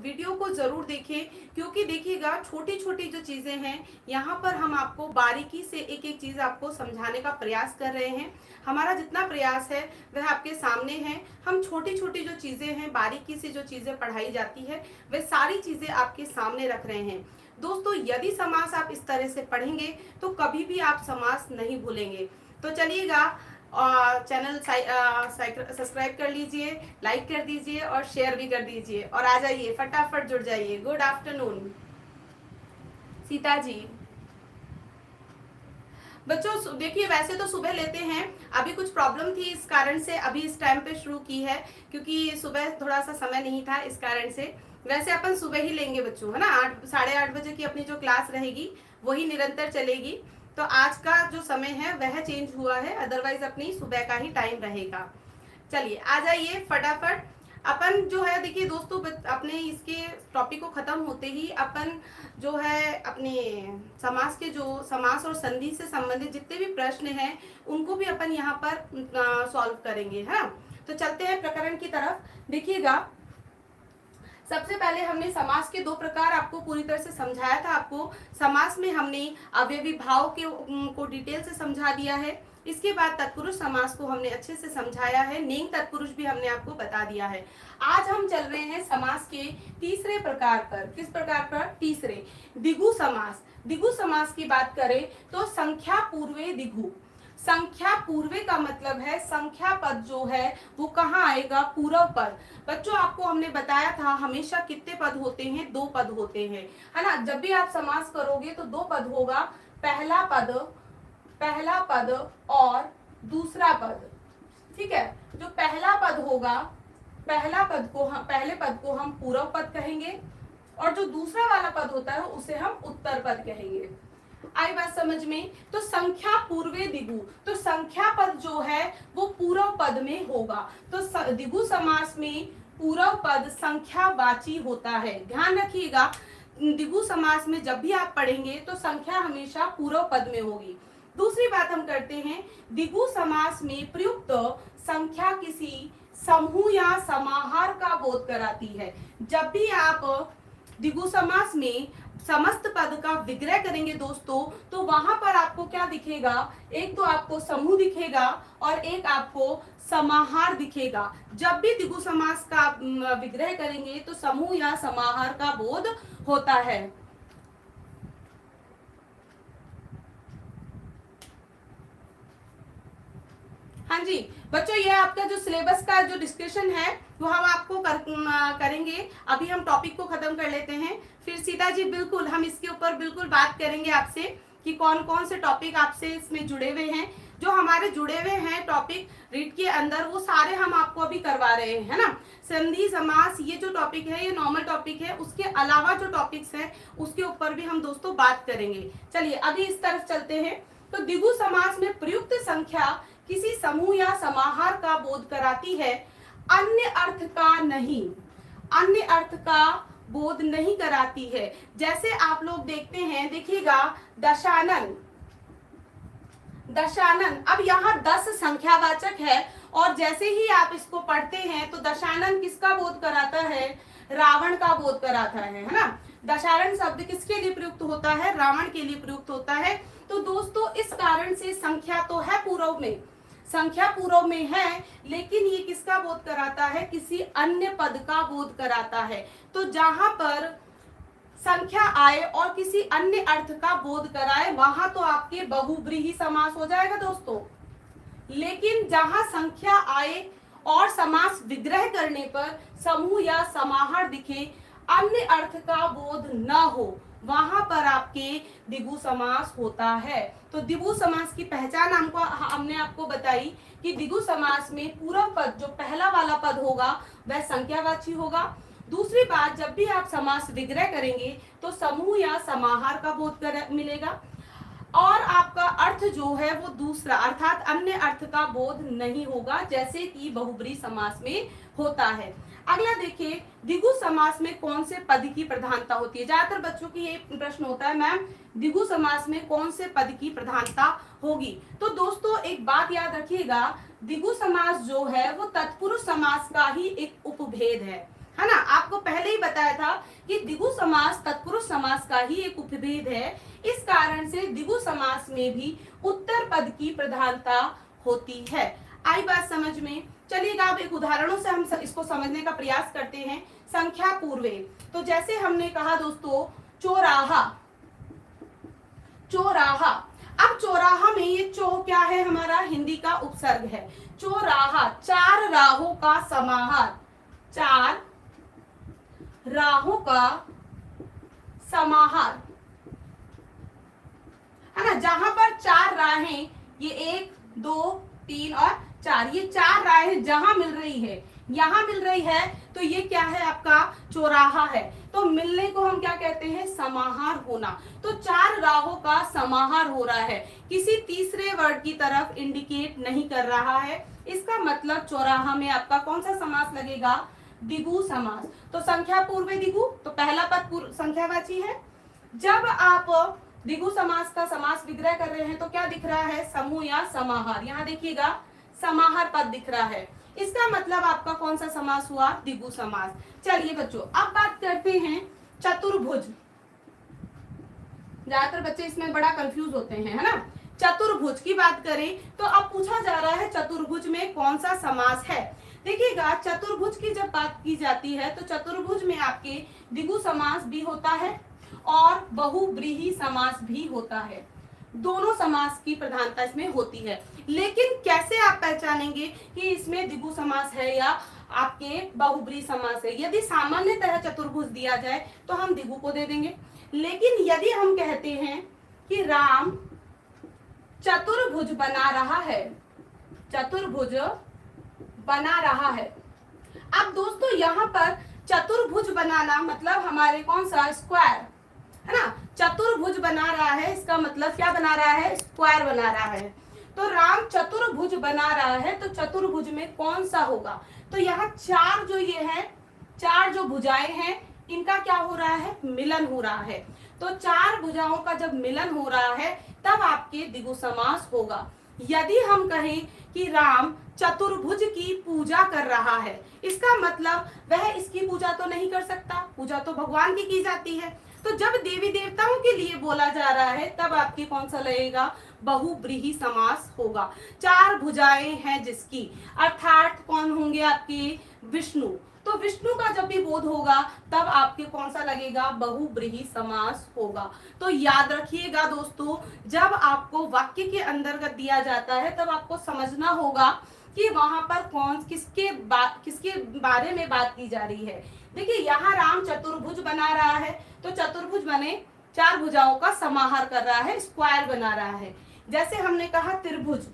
Video को जरूर देखें, क्योंकि देखिएगा छोटी छोटी जो चीजें हैं यहाँ पर हम आपको बारीकी से एक एक चीज आपको समझाने का प्रयास कर रहे हैं। हमारा जितना प्रयास है वह आपके सामने है। हम छोटी छोटी जो चीजें हैं, बारीकी से जो चीजें पढ़ाई जाती है, वह सारी चीजें आपके सामने रख रहे हैं। दोस्तों, यदि समास आप इस तरह से पढ़ेंगे तो कभी भी आप समास नहीं भूलेंगे। तो चलिएगा, चैनल सब्सक्राइब कर लीजिए, लाइक कर दीजिए और शेयर भी कर दीजिए, और आ जाइए, फटाफट जुड़ जाइए। Good afternoon Sita ji. बच्चों देखिए, वैसे तो सुबह लेते हैं, अभी कुछ प्रॉब्लम थी इस कारण से अभी इस टाइम पे शुरू की है, क्योंकि सुबह थोड़ा सा समय नहीं था इस कारण से। वैसे अपन सुबह ही लेंगे बच्चों, है ना। 8 साढ़े 8 बजे की अपनी जो क्लास रहेगी वही निरंतर चलेगी। तो आज का जो समय है वह चेंज हुआ है, अदरवाइज अपनी सुबह का ही टाइम रहेगा। चलिए आ जाइए फटाफट। अपन जो है देखिए दोस्तों, अपने इसके टॉपिक को खत्म होते ही अपन जो है अपने समास के जो समास और संधि से संबंधित जितने भी प्रश्न हैं उनको भी अपन यहाँ पर सॉल्व करेंगे, है। तो चलते हैं प्रकरण की तरफ। देखिएगा, सबसे पहले हमने समास के 2 प्रकार आपको पूरी तरह से समझाया था। आपको समास में हमने अवयवी भाव के को डिटेल से समझा दिया है। इसके बाद तत्पुरुष समास को हमने अच्छे से समझाया है, नेम तत्पुरुष भी हमने आपको बता दिया है। आज हम चल रहे हैं समास के तीसरे प्रकार पर। किस प्रकार पर? तीसरे, दिगु समास। दिगु समास की बात करें तो संख्या पूर्वे दिगु। संख्या पूर्वे का मतलब है संख्या पद जो है वो कहाँ आएगा? पूर्व पद। बच्चों आपको हमने बताया था हमेशा कितने पद होते हैं? 2 पद होते हैं, है ना। जब भी आप समास करोगे तो 2 पद होगा, पहला पद और दूसरा पद। ठीक है, जो पहला पद होगा, पहले पद को हम पूर्व पद कहेंगे, और जो दूसरा वाला पद होता है उसे हम उत्तर पद कहेंगे। आई बात समझ में? तो संख्या पूर्वे दिगु, तो संख्या पद जो है वो पूर्व पद में होगा। तो दिगु समास में पूर्व पद संख्यावाची होता है। ध्यान रखिएगा, दिगु समास में जब भी आप पढ़ेंगे तो संख्या हमेशा पूर्व पद में होगी। दूसरी बात हम करते हैं, दिगु समास में प्रयुक्त संख्या किसी समूह या समाहार का बोध कराती है। जब भी आप दिगु समास में समस्त पद का विग्रह करेंगे दोस्तों, तो वहां पर आपको क्या दिखेगा? एक तो आपको समूह दिखेगा और एक आपको समाहार दिखेगा। जब भी दिगु समास का विग्रह करेंगे तो समूह या समाहार का बोध होता है। हाँ जी बच्चों, ये आपका जो सिलेबस का जो डिस्कशन है वो हम आपको करेंगे। अभी हम टॉपिक को खत्म कर लेते हैं, फिर सीता जी बिल्कुल हम इसके ऊपर बिल्कुल बात करेंगे आपसे कि कौन कौन से टॉपिक आपसे इसमें जुड़े हुए हैं। जो हमारे जुड़े हुए हैं टॉपिक रीड के अंदर वो सारे हम आपको अभी करवा रहे हैं, है ना। संधि समास ये जो टॉपिक है ये नॉर्मल टॉपिक है, उसके अलावा जो टॉपिक्स हैं उसके ऊपर भी हम दोस्तों बात करेंगे। चलिए अभी इस तरफ चलते हैं। तो दिगु समास में प्रयुक्त संख्या किसी समूह या समाहार का बोध कराती है, अन्य अर्थ का नहीं, अन्य अर्थ का बोध नहीं कराती है। जैसे आप लोग देखते हैं, देखिएगा दशानन, दशानन, अब यहाँ 10 संख्यावाचक है और जैसे ही आप इसको पढ़ते हैं तो दशानन किसका बोध कराता है? रावण का बोध कराता है ना। दशानन शब्द किसके लिए प्रयुक्त होता है? रावण के लिए प्रयुक्त होता है। तो दोस्तों इस कारण से संख्या तो है पूर्व में, संख्या पूर्व में है, लेकिन ये किसका बोध कराता है? किसी अन्य पद का बोध कराता है। तो जहां पर संख्या आए और किसी अन्य अर्थ का बोध कराए वहां तो आपके बहुब्रीहि समास हो जाएगा दोस्तों। लेकिन जहां संख्या आए और समास विग्रह करने पर समूह या समाहार दिखे, अन्य अर्थ का बोध न हो, वहां पर आपके दिगु समास होता है। तो दिगु समास की पहचान हमने आपको बताई कि दिगु समास में पूर्व पद जो पहला वाला पद होगा वह संख्यावाची होगा। दूसरी बात, जब भी आप समास विग्रह करेंगे तो समूह या समाहार का बोध मिलेगा, और आपका अर्थ जो है वो दूसरा अर्थात अन्य अर्थ का बोध नहीं होगा, जैसे कि बहुब्रीहि समास में होता है। अगला देखिए, दिगु समास में कौन से पद की प्रधानता होती है? ज्यादातर बच्चों की ये प्रश्न होता है, मैम दिगु समास में कौन से पद की प्रधानता होगी? तो दोस्तों एक बात याद रखिएगा, दिगु समास जो है वो तत्पुरुष समास का ही एक उपभेद है। है ना। आपको पहले ही बताया था कि द्विगु समास तत्पुरुष समास का ही एक उपभेद है। इस कारण से द्विगु समास में भी उत्तर पद की प्रधानता होती है। आई बात समझ में? चलिएगा अब एक उदाहरणों से हम इसको समझने का प्रयास करते हैं। संख्या पूर्वे, तो जैसे हमने कहा दोस्तों चौराहा, चौराहा। अब चौराहा में ये चौ क्या है, हमारा हिंदी का उपसर्ग है। चौराहा, चार राहों का समाहार, चार राहों का समाहार, है ना। जहां पर चार राहें, ये 1 2 3 और 4, ये चार राहें जहां मिल रही है, यहां मिल रही है, तो ये क्या है, आपका चौराहा है। तो मिलने को हम क्या कहते हैं, समाहार होना। तो चार राहों का समाहार हो रहा है, किसी तीसरे वर्ड की तरफ इंडिकेट नहीं कर रहा है। इसका मतलब चौराहा में आपका कौन सा समास लगेगा, द्विगु समास। तो संख्या पूर्वे द्विगु, तो पहला पद संख्यावाची है। जब आप द्विगु समास का समास विग्रह कर रहे हैं तो क्या दिख रहा है, समूह या समाहार। यहाँ देखिएगा समाहार पद दिख रहा है, इसका मतलब आपका कौन सा समास हुआ, द्विगु समास। चलिए बच्चों अब बात करते हैं चतुर्भुज। ज्यादातर बच्चे इसमें बड़ा कंफ्यूज होते हैं, है ना। चतुर्भुज की बात करें तो अब पूछा जा रहा है चतुर्भुज में कौन सा समास है। देखिएगा चतुर्भुज की जब बात की जाती है तो चतुर्भुज में आपके द्विगु समास भी होता है और बहुब्रीहि समास भी होता है। दोनों समास की प्रधानता इसमें होती है। लेकिन कैसे आप पहचानेंगे कि इसमें द्विगु समास है या आपके बहुब्रीहि समास है। यदि सामान्यतः चतुर्भुज दिया जाए तो हम द्विगु को दे देंगे, लेकिन यदि हम कहते हैं कि राम चतुर्भुज बना रहा है, चतुर्भुज बना रहा है। अब दोस्तों यहाँ पर चतुर्भुज बनाना मतलब हमारे कौन सा, स्क्वायर, है ना। चतुर्भुज बना रहा है, इसका मतलब क्या बना रहा है, स्क्वायर बना रहा है। तो राम चतुर्भुज बना रहा है, तो चतुर्भुज में कौन सा होगा, तो यहाँ चार जो ये है, चार जो भुजाएं हैं, इनका क्या हो रहा है, मिलन हो रहा है। तो चार भुजाओं का जब मिलन हो रहा है तब आपके द्विगु समास होगा। यदि हम कहें कि राम चतुर्भुज की पूजा कर रहा है, इसका मतलब वह इसकी पूजा तो नहीं कर सकता, पूजा तो भगवान की जाती है। तो जब देवी देवताओं के लिए बोला जा रहा है तब आपके कौन सा लगेगा, बहुब्रीहि समास होगा। चार भुजाएं हैं जिसकी, अर्थात कौन होंगे आपके, विष्णु। तो विष्णु का जब भी बोध होगा तब आपके कौन सा लगेगा, बहुब्रीहि समास होगा। तो याद रखिएगा दोस्तों, जब आपको वाक्य के अंतर्गत दिया जाता है तब आपको समझना होगा कि वहां पर कौन किसके बारे में बात की जा रही है। देखिए यहाँ राम चतुर्भुज बना रहा है, तो चतुर्भुज बने चार भुजाओं का समाहार कर रहा है, स्क्वायर बना रहा है। जैसे हमने कहा त्रिभुज,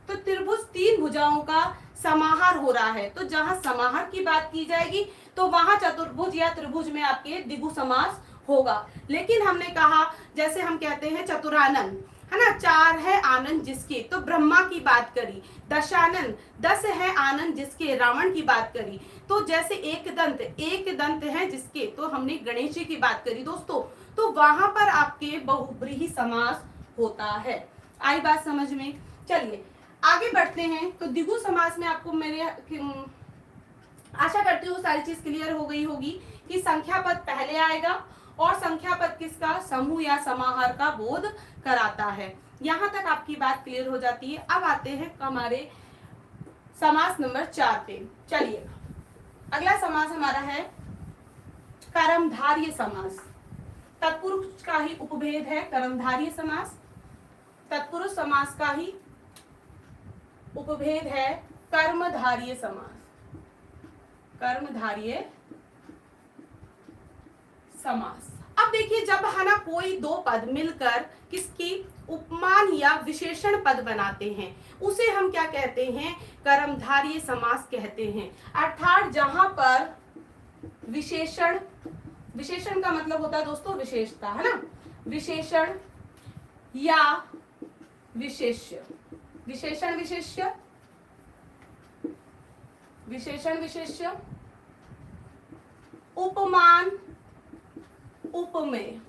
तो त्रिभुज तीन भुजाओं का समाहार हो रहा है। तो जहां समाहार की बात की जाएगी तो वहां चतुर्भुज या त्रिभुज में आपके द्विगु समास होगा। लेकिन हमने कहा जैसे हम कहते हैं चतुरानन, है ना, चार है आनंद जिसके, तो ब्रह्मा की बात करी। दशानन, 10 है आनंद जिसके, रावण की बात करी। तो जैसे एक दंत है जिसके, तो हमने गणेश जी की बात करी दोस्तों। तो वहां पर आपके बहुब्रीहि समास होता है। आई बात समझ में? चलिए आगे बढ़ते हैं। तो द्विगु समास में आपको मेरे आशा करती हूँ सारी चीज क्लियर हो गई होगी कि संख्या पद पहले आएगा और संख्या पद किसका, समूह या समाहार का बोध कराता है। यहाँ तक आपकी बात क्लियर हो जाती है। अब आते हैं हमारे समास नंबर 4 पे। चलिए अगला समास हमारा है कर्मधारय समास। तत्पुरुष का ही उपभेद है कर्मधारय समास, तत्पुरुष समास का ही उपभेद है कर्मधारय समास। कर्मधारय समास। अब देखिए जब है ना कोई दो पद मिलकर किसकी उपमान या विशेषण पद बनाते हैं उसे हम क्या कहते हैं, कर्मधारय समास कहते हैं। अर्थात जहां पर विशेषण, विशेषण का मतलब होता है दोस्तों विशेषता, है ना, विशेषण या विशेष्य, विशेषण विशेष्य, विशेषण विशेष्य, उपमान उपमेय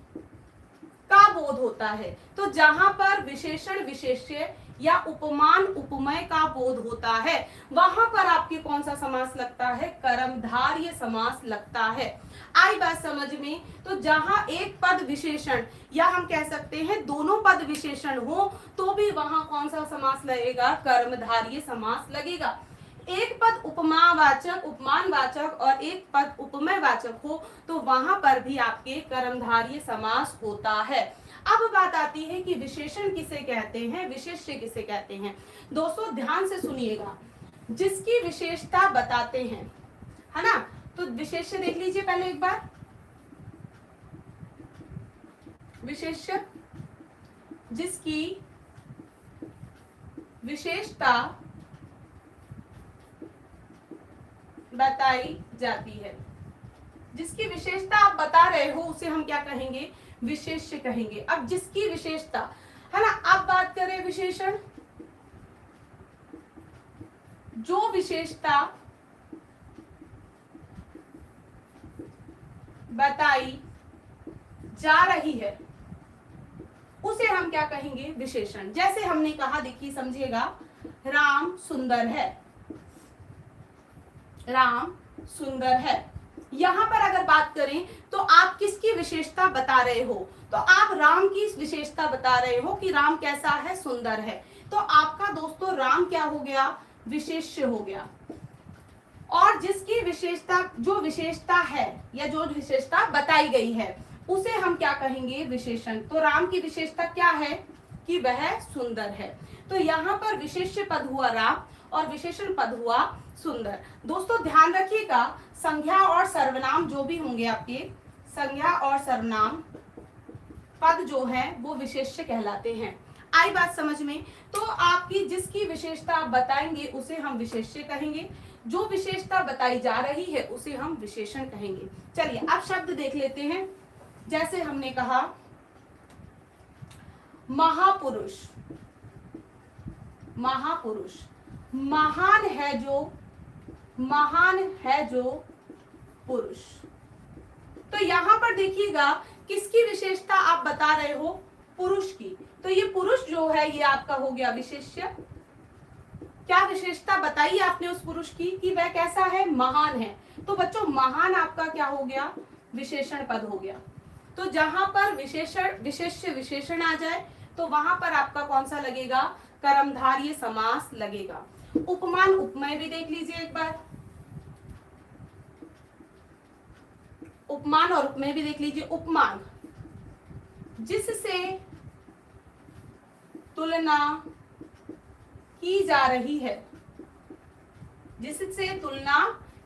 का बोध होता है। तो जहां पर विशेषण विशेष्य या उपमान उपमेय का बोध होता है, वहां पर आपके कौन सा समास लगता है, कर्मधारय समास लगता है। आई बात समझ में। तो जहां एक पद विशेषण या हम कह सकते हैं दोनों पद विशेषण हो तो भी वहां कौन सा समास लगेगा, कर्मधारय समास लगेगा। एक पद उपमावाचक उपमानवाचक और एक पद उपमेयवाचक हो तो वहां पर भी आपके कर्मधारय समास होता है। अब बात आती है कि विशेषण किसे कहते हैं, विशेष्य किसे कहते हैं। दोस्तों ध्यान से सुनिएगा, जिसकी विशेषता बताते हैं, है ना। तो विशेष्य देख लीजिए पहले एक बार। विशेष्य जिसकी विशेषता बताई जाती है, जिसकी विशेषता आप बता रहे हो उसे हम क्या कहेंगे, विशेष्य कहेंगे। अब जिसकी विशेषता, है ना, अब बात करें विशेषण, जो विशेषता बताई जा रही है उसे हम क्या कहेंगे, विशेषण। जैसे हमने कहा, देखिए समझिएगा, राम सुंदर है, राम सुंदर है। यहां पर अगर बात करें तो आप किसकी विशेषता बता रहे हो, तो आप राम की विशेषता बता रहे हो कि राम कैसा है, सुंदर है। तो आपका दोस्तों राम क्या हो गया, विशेष्य हो गया। और जिसकी विशेषता, जो विशेषता है या जो विशेषता बताई गई है उसे हम क्या कहेंगे, विशेषण। तो राम की विशेषता क्या है कि वह सुंदर है। तो यहाँ पर विशेष्य पद हुआ राम और विशेषण पद हुआ सुंदर। दोस्तों ध्यान रखिएगा, संज्ञा और सर्वनाम जो भी होंगे आपके, संज्ञा और सर्वनाम पद जो है वो विशेष्य कहलाते हैं। आई बात समझ में। तो आपकी जिसकी विशेषता आप बताएंगे उसे हम विशेष्य कहेंगे, जो विशेषता बताई जा रही है उसे हम विशेषण कहेंगे। चलिए अब शब्द देख लेते हैं। जैसे हमने कहा महापुरुष, महापुरुष, महान है जो, महान है जो पुरुष। तो यहां पर देखिएगा किसकी विशेषता आप बता रहे हो, पुरुष की। तो ये पुरुष जो है ये आपका हो गया विशेष्य। क्या विशेषता बताई आपने उस पुरुष की कि वह कैसा है, महान है। तो बच्चों महान आपका क्या हो गया, विशेषण पद हो गया। तो जहां पर विशेषण विशेष्य विशेषण आ जाए तो वहां पर आपका कौन सा लगेगा, कर्मधारय समास लगेगा। उपमान उपमेय भी देख लीजिए एक बार, उपमान और उपमेय भी देख लीजिए। उपमान जिससे तुलना की जा रही है, जिससे तुलना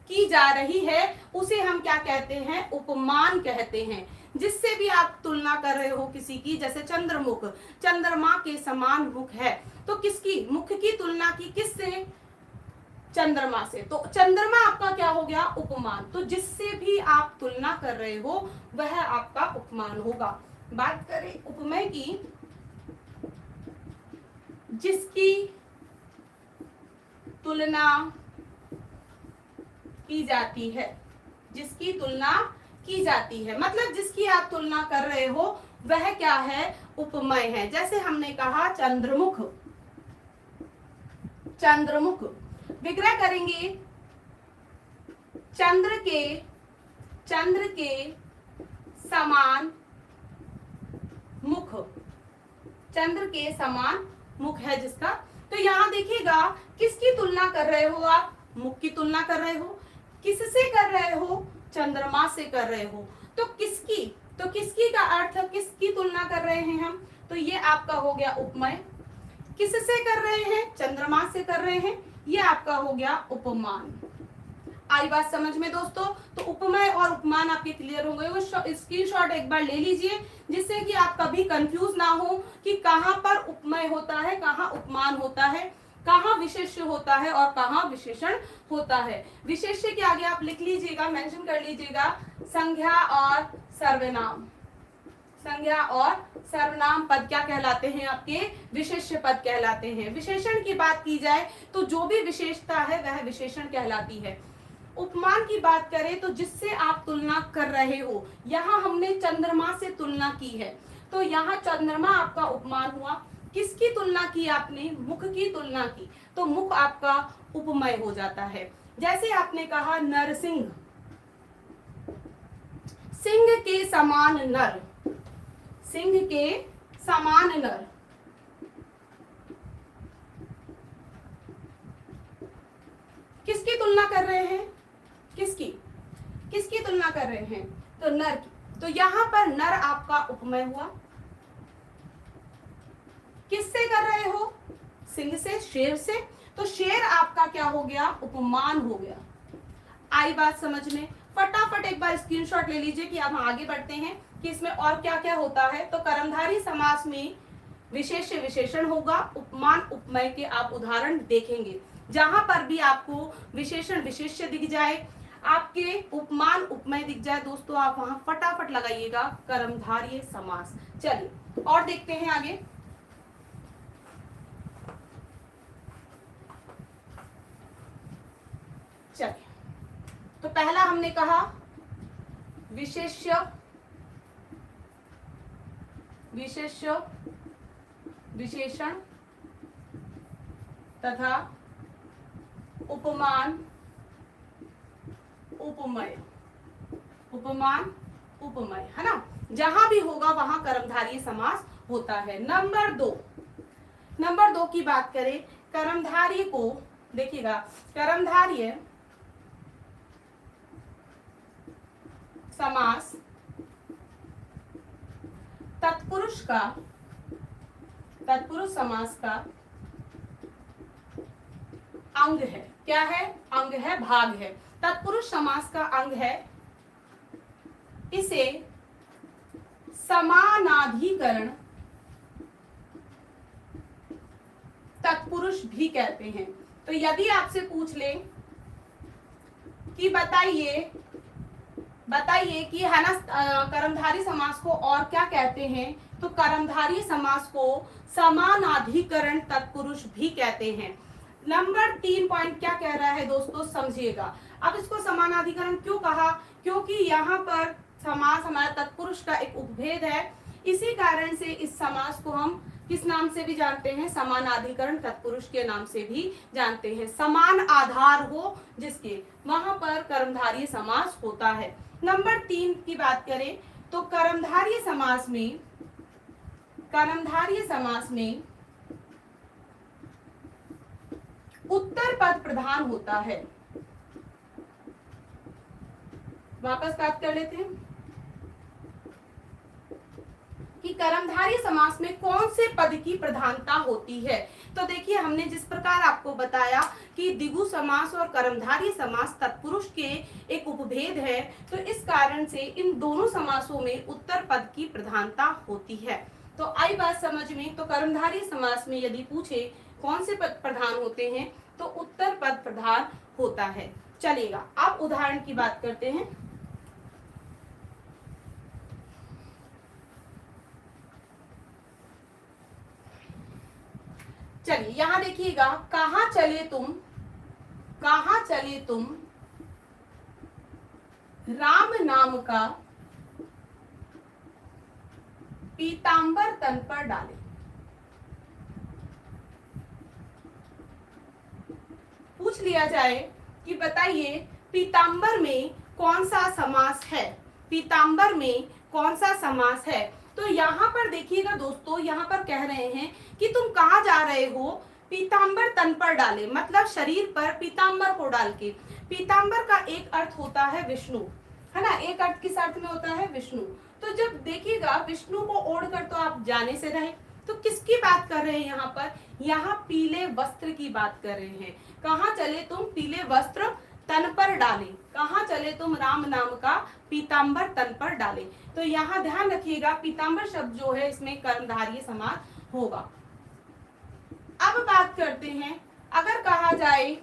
की जा रही है उसे हम क्या कहते हैं, उपमान कहते हैं। जिससे भी आप तुलना कर रहे हो किसी की, जैसे चंद्रमुख, चंद्रमा के समान मुख है, तो किसकी, मुख की तुलना की किससे, चंद्रमा से। तो चंद्रमा आपका क्या हो गया, उपमान। तो जिससे भी आप तुलना कर रहे हो वह आपका उपमान होगा। बात करें उपमेय की, जिसकी तुलना की जाती है, जिसकी तुलना की जाती है, मतलब जिसकी आप तुलना कर रहे हो वह क्या है, उपमेय है। जैसे हमने कहा चंद्रमुख, चंद्रमुख। विग्रह करेंगे, चंद्र के समान मुख, चंद्र के समान मुख है जिसका। तो यहाँ देखिएगा किसकी तुलना कर रहे हो आप, मुख की तुलना कर रहे हो। किससे कर रहे हो, चंद्रमा से कर रहे हो। तो किसकी, तो किसकी का अर्थ किसकी तुलना कर रहे हैं हम, तो ये आपका हो गया उपमेय। किससे कर रहे हैं, चंद्रमा से कर रहे हैं, ये आपका हो गया उपमान। आई बात समझ में दोस्तों। तो उपमेय और उपमान आपके क्लियर हो गए। वो स्क्रीनशॉट एक बार ले लीजिए जिससे कि आप कभी कंफ्यूज ना हो कि कहां पर उपमेय होता है, कहां उपमान होता है, कहां विशेष्य होता है और कहां विशेषण होता है। विशेष्य के आगे आप लिख लीजिएगा, मेंशन कर लीजिएगा, संज्ञा और सर्वनाम। संज्ञा और सर्वनाम पद क्या कहलाते हैं, आपके विशेष्य पद कहलाते हैं। विशेषण की बात की जाए तो जो भी विशेषता है वह विशेषण कहलाती है। उपमान की बात करें तो जिससे आप तुलना कर रहे हो, यहाँ हमने चंद्रमा से तुलना की है तो यहाँ चंद्रमा आपका उपमान हुआ। किसकी तुलना की आपने, मुख की तुलना की, तो मुख आपका उपमेय हो जाता है। जैसे आपने कहा नरसिंह, सिंह के समान नर, सिंह के समान नर, किसकी तुलना कर रहे हैं, किसकी, किसकी तुलना कर रहे हैं, तो नर की। तो यहां पर नर आपका उपमेय हुआ, किससे कर रहे हो, सिंह से, शेर से, तो शेर आपका क्या हो गया, उपमान हो गया। आई बात समझ में? फटाफट एक बार स्क्रीनशॉट ले लीजिए कि हम आगे बढ़ते हैं कि इसमें और क्या क्या होता है। तो कर्मधारी समास में विशेष्य विशेषण होगा, उपमान उपमेय के आप उदाहरण देखेंगे। जहां पर भी आपको विशेषण विशेष्य दिख जाए, आपके उपमान उपमेय दिख जाए दोस्तों, आप वहां फटाफट लगाइएगा कर्मधारय समास। चलिए और देखते हैं आगे। चलिए, तो पहला हमने कहा विशेष्य विशेष्य विशेषण तथा उपमान उपमेय, उपमान उपमेय, है ना, जहां भी होगा वहां कर्मधारय समास होता है। नंबर दो की बात करें, कर्मधारय को देखिएगा, कर्मधारय समास तत्पुरुष समास का अंग है। क्या है, अंग है, भाग है, तत्पुरुष समास का अंग है। इसे समानाधिकरण तत्पुरुष भी कहते हैं। तो यदि आपसे पूछ ले कि बताइए कि है ना, कर्मधारय समास को और क्या कहते हैं, तो कर्मधारय समास को समानाधिकरण तत्पुरुष भी कहते हैं। नंबर 3 पॉइंट क्या कह रहा है दोस्तों, समझिएगा। अब इसको समानाधिकरण क्यों कहा, क्योंकि यहाँ पर समास हमारा तत्पुरुष का एक उपभेद है, इसी कारण से इस समास को हम किस नाम से भी जानते हैं, समानाधिकरण तत्पुरुष के नाम से भी जानते हैं। समान आधार हो जिसके, वहां पर कर्मधारय समास होता है। नंबर 3 की बात करें तो कर्मधारय समास में उत्तर पद प्रधान होता है। वापस बात कर लेते हैं कि कर्मधारय समास में कौन से पद की प्रधानता होती है। तो देखिए, हमने जिस प्रकार आपको बताया कि द्विगु समास और कर्मधारय समास तत्पुरुष के एक उपभेद है, तो इस कारण से इन दोनों समासों में उत्तर पद की प्रधानता होती है। तो आई बात समझ में? तो कर्मधारय समास में यदि पूछे कौन से पद प्रधान होते हैं, तो उत्तर पद प्रधान होता है। चलेगा, अब उदाहरण की बात करते हैं। चलिए यहां देखिएगा, कहां चले तुम राम नाम का पीतांबर तन पर डाले। पूछ लिया जाए कि बताइए पीतांबर में कौन सा समास है, पीतांबर में कौन सा समास है। तो यहाँ पर देखिएगा दोस्तों, यहाँ पर कह रहे हैं कि तुम कहाँ जा रहे हो, पीतांबर तन पर डाले, मतलब शरीर पर पीतांबर को डाल के। पीतांबर का एक अर्थ होता है विष्णु, है ना, एक अर्थ किस अर्थ में होता है, विष्णु। तो जब देखिएगा विष्णु को ओढ़कर तो आप जाने से रहे, तो किसकी बात कर रहे हैं यहाँ पर, यहाँ पीले वस्त्र की बात कर रहे हैं। कहाँ चले तुम, पीले वस्त्र तन पर डाले, कहाँ चले तुम राम नाम का पीतांबर तन पर डाले। तो यहाँ ध्यान रखिएगा, पीतांबर शब्द जो है इसमें कर्मधारय समास होगा। अब बात करते हैं, अगर कहा जाए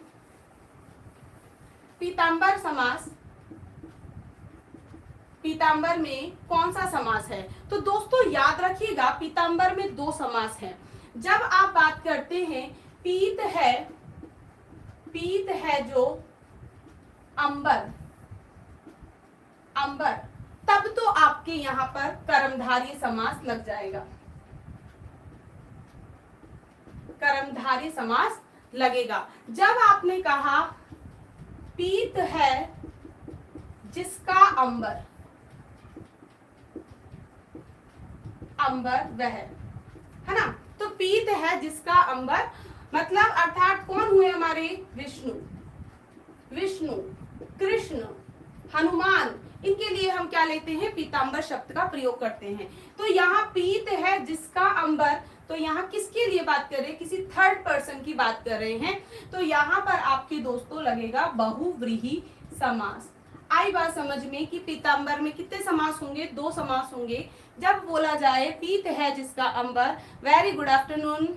पीतांबर समास, पीतांबर में कौन सा समास है, तो दोस्तों याद रखिएगा पीतांबर में दो समास हैं। जब आप बात करते हैं पीत है जो अंबर, तब तो आपके यहाँ पर कर्मधारय समास लग जाएगा। कर्मधारय समास लगेगा। जब आपने कहा पीत है जिसका अंबर, अंबर वह, है ना, तो पीत है जिसका अंबर मतलब अर्थात कौन हुए हमारे विष्णु, विष्णु, कृष्ण, हनुमान, इनके लिए हम क्या लेते हैं, पीतांबर शब्द का प्रयोग करते हैं। तो यहाँ पीत है जिसका अंबर, तो यहाँ किसके लिए बात कर रहे हैं, किसी थर्ड पर्सन की बात कर रहे हैं, तो यहाँ पर आपके दोस्तों लगेगा बहुव्रीहि समास। आई बात समझ में कि पीतांबर में कितने समास होंगे, 2 समास होंगे। जब बोला जाए पीत है जिसका अंबर, वेरी गुड आफ्टरनून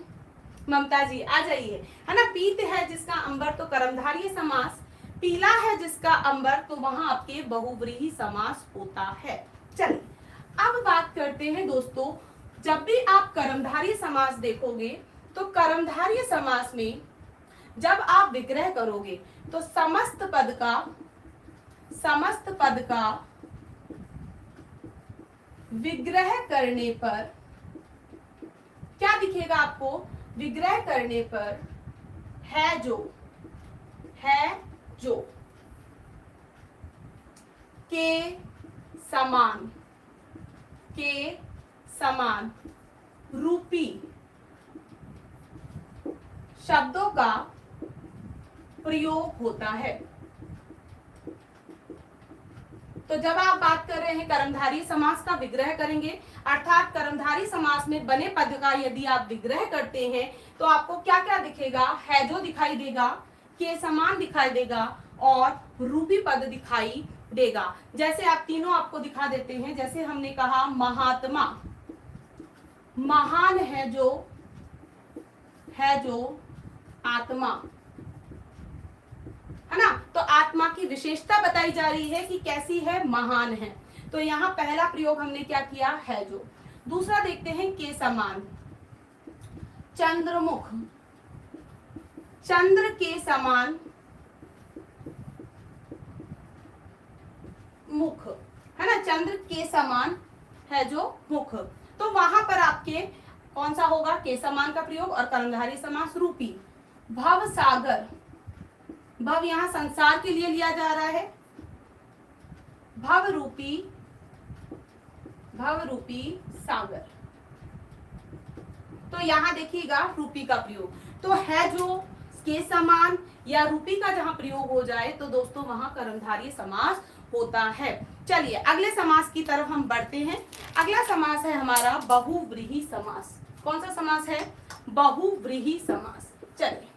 ममता जी, आ जाइए, है ना, पीत है जिसका अंबर तो कर्मधारय समास, पीला है जिसका अंबर तो वहां आपके बहुव्रीहि समास होता है। चलिए अब बात करते हैं दोस्तों, जब भी आप कर्मधारय समास देखोगे तो कर्मधारय समास में जब आप विग्रह करोगे तो समस्त पद का विग्रह करने पर क्या दिखेगा आपको, विग्रह करने पर है जो के समान रूपी शब्दों का प्रयोग होता है। तो जब आप बात कर रहे हैं कर्मधारय समास का विग्रह करेंगे, अर्थात कर्मधारय समास में बने पद का यदि आप विग्रह करते हैं तो आपको क्या क्या दिखेगा, है जो दिखाई देगा, के समान दिखाई देगा और रूपी पद दिखाई देगा। जैसे आप तीनों आपको दिखा देते हैं, जैसे हमने कहा महात्मा, महान है जो आत्मा, है ना, तो आत्मा की विशेषता बताई जा रही है कि कैसी है, महान है। तो यहाँ पहला प्रयोग हमने क्या किया, है जो। दूसरा देखते हैं के समान, चंद्रमुख, चंद्र के समान मुख, है ना, चंद्र के समान है जो मुख, तो वहां पर आपके कौन सा होगा, के समान का प्रयोग और कर्मधारय समास रूपी। भव सागर, भव यहाँ संसार के लिए लिया जा रहा है, भव रूपी सागर, तो यहाँ देखिएगा रूपी का प्रयोग। तो है जो के समान या रूपी का जहां प्रयोग हो जाए तो दोस्तों वहां कर्मधारय समास होता है। चलिए अगले समास की तरफ हम बढ़ते हैं। अगला समास है हमारा बहुव्रीहि समास। कौन सा समास है, बहुव्रीहि समास। चलिए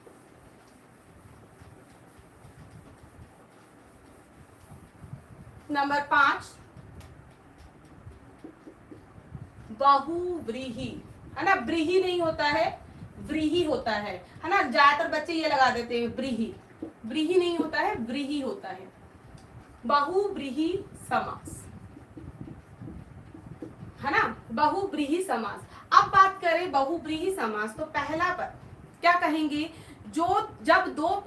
नंबर 5 बहुव्रीहि, है ना, व्रीहि नहीं होता है, व्रीहि होता है ना, ज्यादातर बच्चे ये लगा देते हैं व्रीहि, व्रीहि नहीं होता है, व्रीहि होता है। बहुव्रीहि समास, है ना, बहुव्रीहि समास। अब बात करें बहुव्रीहि समास तो पहला पद क्या कहेंगे, जब दो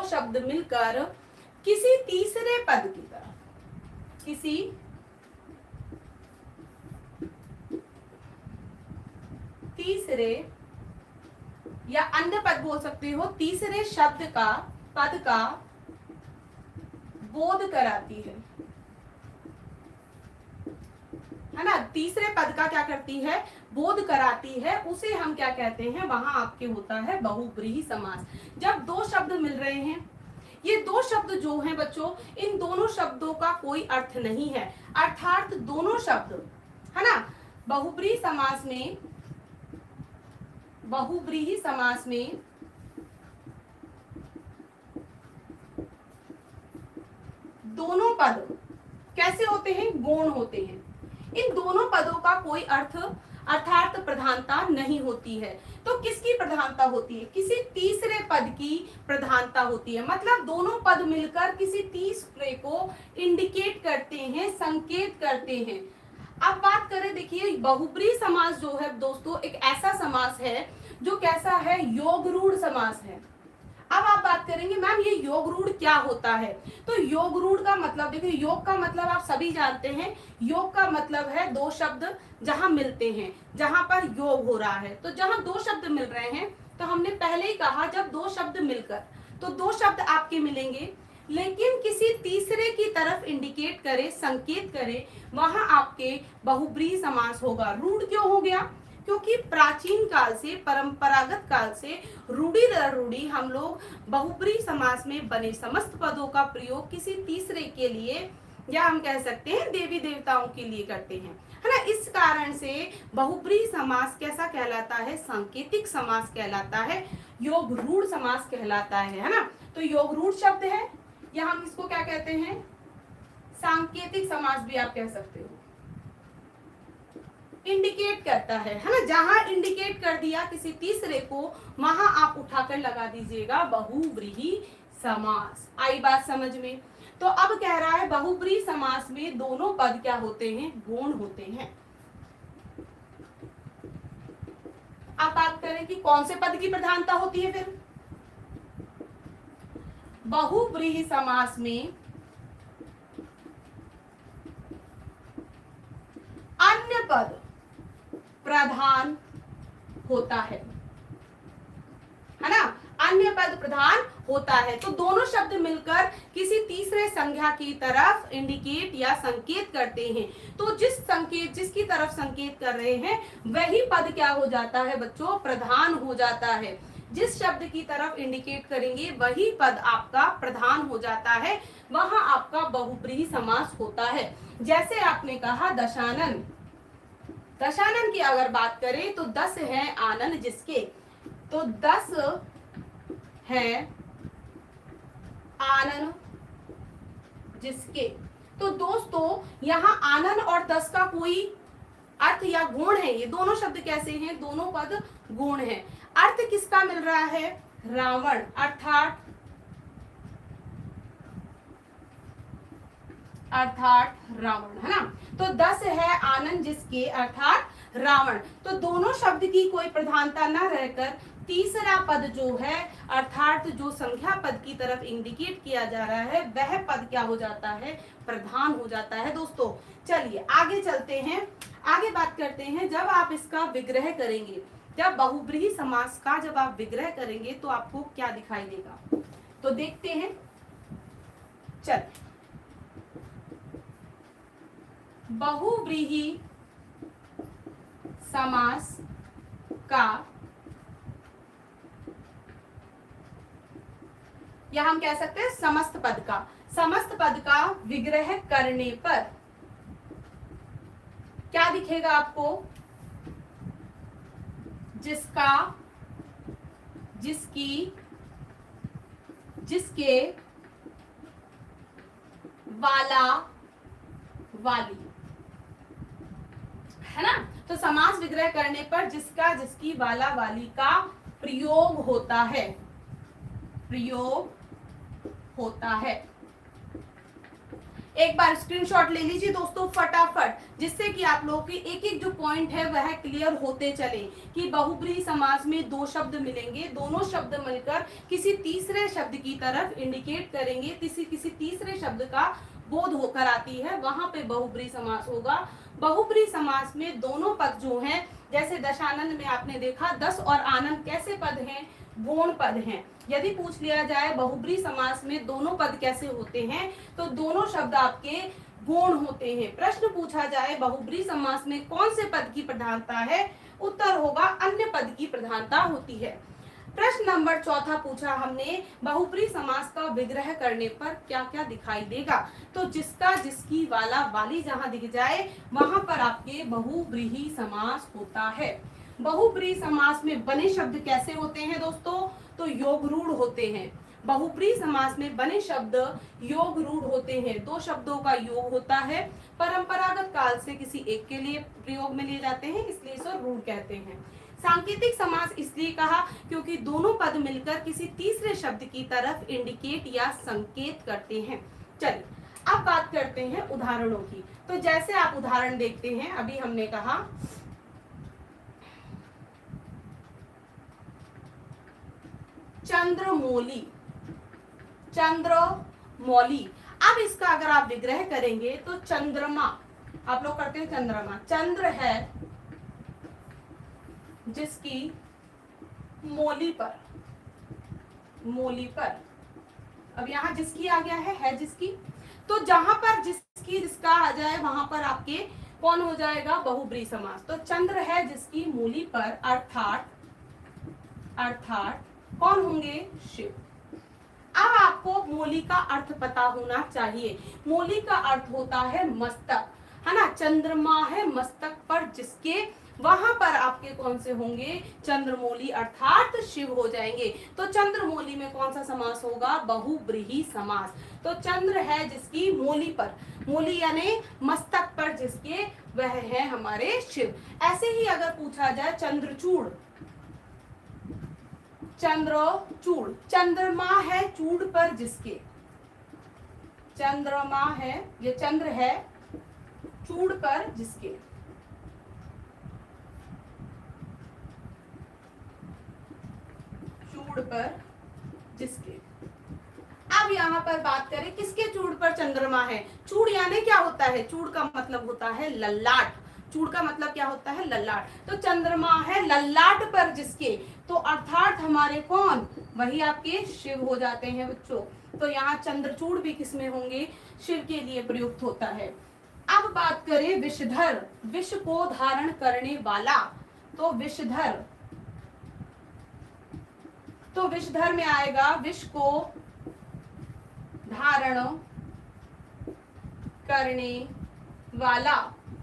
शब्द मिलकर किसी तीसरे पद की तरह, किसी तीसरे या अन्य पद बोल सकते हो, तीसरे पद का बोध कराती है ना, तीसरे पद का क्या करती है, बोध कराती है, उसे हम क्या कहते हैं, वहां आपके होता है बहुव्रीहि समास। जब 2 शब्द मिल रहे हैं, ये 2 शब्द जो हैं बच्चों, इन दोनों शब्दों का कोई अर्थ नहीं है, अर्थात दोनों शब्द, है ना, बहुव्रीहि समास में दोनों पद कैसे होते हैं, गौण होते हैं। इन दोनों पदों का कोई अर्थ अर्थात प्रधानता नहीं होती है। तो किसकी प्रधानता होती है, किसी तीसरे पद की प्रधानता होती है। मतलब दोनों पद मिलकर किसी तीसरे को इंडिकेट करते हैं, संकेत करते हैं। अब बात करें, देखिए बहुव्रीहि समास जो है दोस्तों एक ऐसा समास है जो कैसा है, योग रूढ़ समास है। अब आप बात बात करेंगे मैम ये योग रूढ़ क्या होता है। तो योग रूढ़ का मतलब देखिए, योग का मतलब आप सभी जानते हैं, योग का मतलब है दो शब्द जहां मिलते हैं, जहां पर योग हो रहा है। तो जहां दो शब्द मिल रहे हैं, तो हमने पहले ही कहा जब दो शब्द मिलकर, तो दो शब्द आपके मिलेंगे लेकिन किसी तीसरे की तरफ इंडिकेट करे, संकेत करे, वहां आपके बहुब्रीहि समास होगा। रूढ़ क्यों हो गया? क्योंकि प्राचीन काल से, परंपरागत काल से रूढ़ी दर रूढ़ी हम लोग बहुब्रीहि समास में बने समस्त पदों का प्रयोग किसी तीसरे के लिए, या हम कह सकते हैं देवी देवताओं के लिए करते हैं, है ना। इस कारण से बहुब्रीहि समास कैसा कहलाता है? सांकेतिक समास कहलाता है, योग रूढ़ समास कहलाता है ना। तो योग रूढ़ शब्द है, या हम इसको क्या कहते हैं? सांकेतिक समास भी आप कह सकते हो। इंडिकेट करता है ना, जहां इंडिकेट कर दिया किसी तीसरे को, वहां आप उठाकर लगा दीजिएगा बहुव्रीहि समास। आई बात समझ में? तो अब कह रहा है बहुव्रीहि समास में दोनों पद क्या होते हैं? गौण होते हैं। आप बात करें कि कौन से पद की प्रधानता होती है फिर? बहुव्रीहि समास में अन्य पद प्रधान होता है ना, अन्य पद प्रधान होता है। तो दोनों शब्द मिलकर किसी तीसरे संज्ञा की तरफ इंडिकेट या संकेत करते हैं। तो जिस संकेत, जिसकी तरफ संकेत कर रहे हैं, वही पद क्या हो जाता है बच्चों? प्रधान हो जाता है। जिस शब्द की तरफ इंडिकेट करेंगे वही पद आपका प्रधान हो जाता है, वहां आपका बहुब्रीहि समास होता है। जैसे आपने कहा दशानन, दशानन की अगर बात करें तो 10 है आनन जिसके, तो 10 है आनन जिसके। तो दोस्तों यहाँ आनन और 10 का कोई अर्थ या गुण है? ये दोनों शब्द कैसे हैं? दोनों पद गुण हैं। अर्थ किसका मिल रहा है? रावण, अर्थात रावण, है ना। तो 10 है आनंद जिसके, अर्थात रावण। तो दोनों शब्द की कोई प्रधानता न रहकर तीसरा पद जो है, अर्थात जो संख्या पद की तरफ इंडिकेट किया जा रहा है, वह पद क्या हो जाता है? प्रधान हो जाता है। दोस्तों चलिए आगे चलते हैं, आगे बात करते हैं। जब आप इसका विग्रह करेंगे, जब बहुब्रीहि समास का जब आप विग्रह करेंगे तो आपको क्या दिखाई देगा, तो देखते हैं। चल, बहुव्रीहि समास का, या हम कह सकते हैं समस्त पद का, समस्त पद का विग्रह करने पर क्या दिखेगा आपको? जिसका, जिसकी, जिसके, वाला, वाली, है ना। तो समास विग्रह करने पर जिसका, जिसकी, वाला, वाली का प्रयोग होता है, प्रयोग होता है। एक बार स्क्रीनशॉट ले लीजिए दोस्तों फटाफट, जिससे कि आप लोगों के एक एक जो पॉइंट है वह क्लियर होते चले कि बहुब्रीहि समास में दो शब्द मिलेंगे, दोनों शब्द मिलकर किसी तीसरे शब्द की तरफ इंडिकेट करेंगे, किसी तीसरे शब्द का बोध होकर आती है, वहां पे बहुब्रीहि समास होगा। बहुब्रीहि समास में दोनों पद जो हैं, जैसे दशानन में आपने देखा 10 और आनंद कैसे पद हैं? गौण पद हैं। यदि पूछ लिया जाए बहुब्रीहि समास में दोनों पद कैसे होते हैं, तो दोनों शब्द आपके गौण होते हैं। प्रश्न पूछा जाए बहुब्रीहि समास में कौन से पद की प्रधानता है, उत्तर होगा अन्य पद की प्रधानता होती है। प्रश्न नंबर 4 पूछा हमने, बहुब्रीहि समास का विग्रह करने पर क्या क्या दिखाई देगा, तो जिसका, जिसकी, वाला, वाली जहां दिख जाए वहां पर आपके बहुब्रीहि समास होता है। बहुब्रीहि समास में बने शब्द कैसे होते हैं दोस्तों, तो योग रूढ़ होते हैं। बहुब्रीहि समास में बने शब्द योग रूढ़ होते हैं, दो शब्दों का योग होता है, परंपरागत काल से किसी एक के लिए प्रयोग में लिए जाते हैं, इसलिए इसे रूढ़ कहते हैं। सांकेतिक समास इसलिए कहा क्योंकि दोनों पद मिलकर किसी तीसरे शब्द की तरफ इंडिकेट या संकेत करते हैं। चलिए अब बात करते हैं उदाहरणों की। तो जैसे आप उदाहरण देखते हैं, अभी हमने कहा चंद्रमौली, चंद्रमौली। अब इसका अगर आप विग्रह करेंगे तो चंद्रमा, आप लोग करते हैं चंद्रमा, चंद्र है जिसकी मौली पर, मौली पर, अब यहाँ जिसकी आ गया है जिसकी, तो जहां पर जिसकी जिसका आ जाए वहां पर आपके कौन हो जाएगा, बहुब्रीहि समास। तो चंद्र है जिसकी मूली पर, अर्थात कौन होंगे, शिव। अब आपको मूली का अर्थ पता होना चाहिए। मूली का अर्थ होता है मस्तक, है ना, चंद्रमा है मस्तक पर जिसके, वहां पर आपके कौन से होंगे, चंद्रमौली अर्थात शिव हो जाएंगे। तो चंद्रमौली में कौन सा समास होगा, बहुब्रीहि समास। तो चंद्र है जिसकी मूली पर, मूली यानी मस्तक पर जिसके, वह है हमारे शिव। ऐसे ही अगर पूछा जाए चंद्रचूड़, चंद्रचूड़, चंद्रमा है चूड़ पर जिसके, चंद्रमा है, ये चंद्र है चूड़ पर जिसके, चूड़ पर जिसके। अब यहाँ पर बात करें किसके चूड़ पर चंद्रमा है। चूड़ यानी क्या होता है, चूड़ का मतलब होता है ललाट, चूड़ का मतलब क्या होता है, ललाट। तो चंद्रमा है ललाट पर जिसके, तो अर्थात हमारे कौन, वही आपके शिव हो जाते हैं बच्चों। तो यहाँ चंद्रचूड़ भी किसमें होंगे, शिव के लिए प्रयुक्त होता है। अब बात करें विषधर, विष को धारण करने वाला, तो विषधर, तो विषधर में आएगा विष को धारण करने वाला।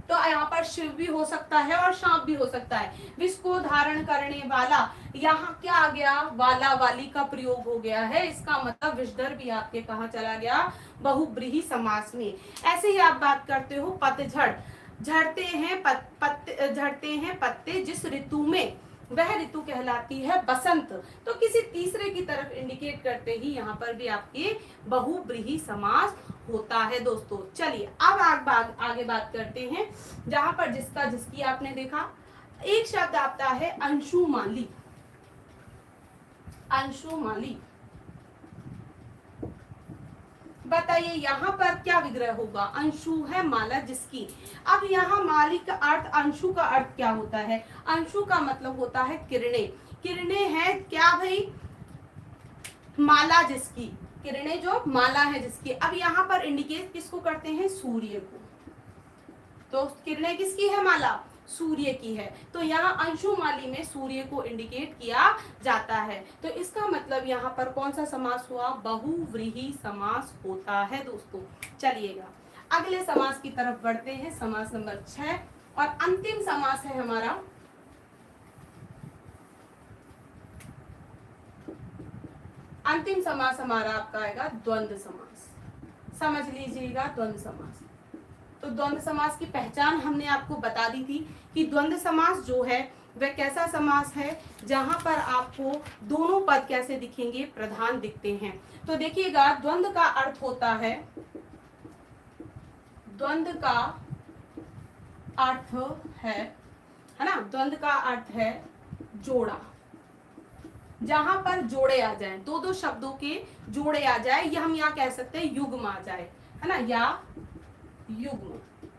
तो यहाँ पर शिव भी हो सकता है और सांप भी हो सकता है। विष को धारण करने वाला, यहाँ क्या आ गया, वाला वाली का प्रयोग हो गया है, इसका मतलब विषधर भी आपके कहाँ चला गया, बहुब्रीहि समास में। ऐसे ही आप बात करते हो पतझड़, झड़ते हैं झड़ते हैं पत्ते जिस ऋतु में, वह ऋतु कहलाती है बसंत। तो किसी तीसरे की तरफ इंडिकेट करते ही यहाँ पर भी आपके बहुब्रीहि समास होता है दोस्तों। चलिए अब आगे बात करते हैं, जहां पर जिसका जिसकी आपने देखा। एक शब्द आता है अंशुमाली, अंशुमाली, बताइए यहाँ पर क्या विग्रह होगा, अंशु है माला जिसकी। अब यहाँ माली का अर्थ, अंशु का अर्थ क्या होता है, अंशु का मतलब होता है किरणें, किरणें है क्या भाई, माला जिसकी, किरणें जो माला है जिसकी। अब यहाँ पर इंडिकेट किसको करते हैं, सूर्य को। तो किरणें किसकी है, माला, सूर्य की है। तो यहाँ अंशुमाली में सूर्य को इंडिकेट किया जाता है। तो इसका मतलब यहाँ पर कौन सा समास हुआ, बहुव्रीहि समास होता है दोस्तों। चलिएगा अगले समास की तरफ बढ़ते हैं, समास नंबर 6 और अंतिम समास है हमारा अंतिम समास हमारा आपका आएगा द्वंद्व समास। समझ लीजिएगा द्वंद्व समास। तो द्वंद्व समास की पहचान हमने आपको बता दी थी कि द्वंद्व समास जो है वह कैसा समास है, जहां पर आपको दोनों पद कैसे दिखेंगे, प्रधान दिखते हैं। तो देखिएगा द्वंद्व का अर्थ होता है, द्वंद्व का अर्थ है ना, द्वंद्व का अर्थ है जोड़ा, जहां पर जोड़े आ जाए, दो दो शब्दों के जोड़े आ जाए, या हम यहाँ कह सकते हैं युग्म आ जाए, है ना, या युग्म,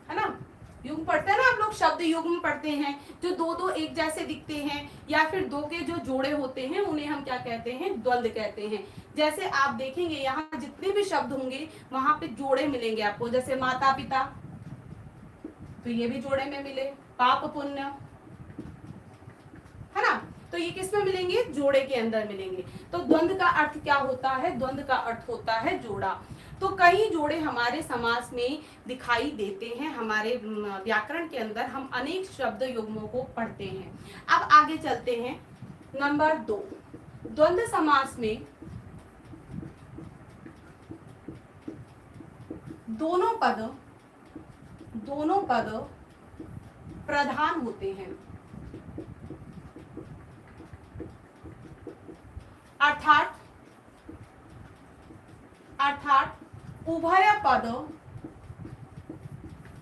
है ना, युग्म पढ़ते हैं ना आप लोग, शब्द युग्म पढ़ते हैं, जो दो दो एक जैसे दिखते हैं, या फिर दो के जो जोड़े होते हैं उन्हें हम क्या कहते हैं, द्वंद्व कहते हैं। जैसे आप देखेंगे यहाँ जितने भी शब्द होंगे वहां पे जोड़े मिलेंगे आपको, जैसे माता पिता, तो ये भी जोड़े में मिले, पाप पुण्य, है ना, तो ये किस में मिलेंगे, जोड़े के अंदर मिलेंगे। तो द्वंद्व का अर्थ क्या होता है, द्वंद्व का अर्थ होता है जोड़ा। तो कई जोड़े हमारे समास में दिखाई देते हैं, हमारे व्याकरण के अंदर हम अनेक शब्द युग्मों को पढ़ते हैं। अब आगे चलते हैं, नंबर 2, द्वंद्व समास में दोनों पद प्रधान होते हैं, अर्थात उभय पद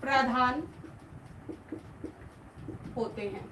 प्रधान होते हैं।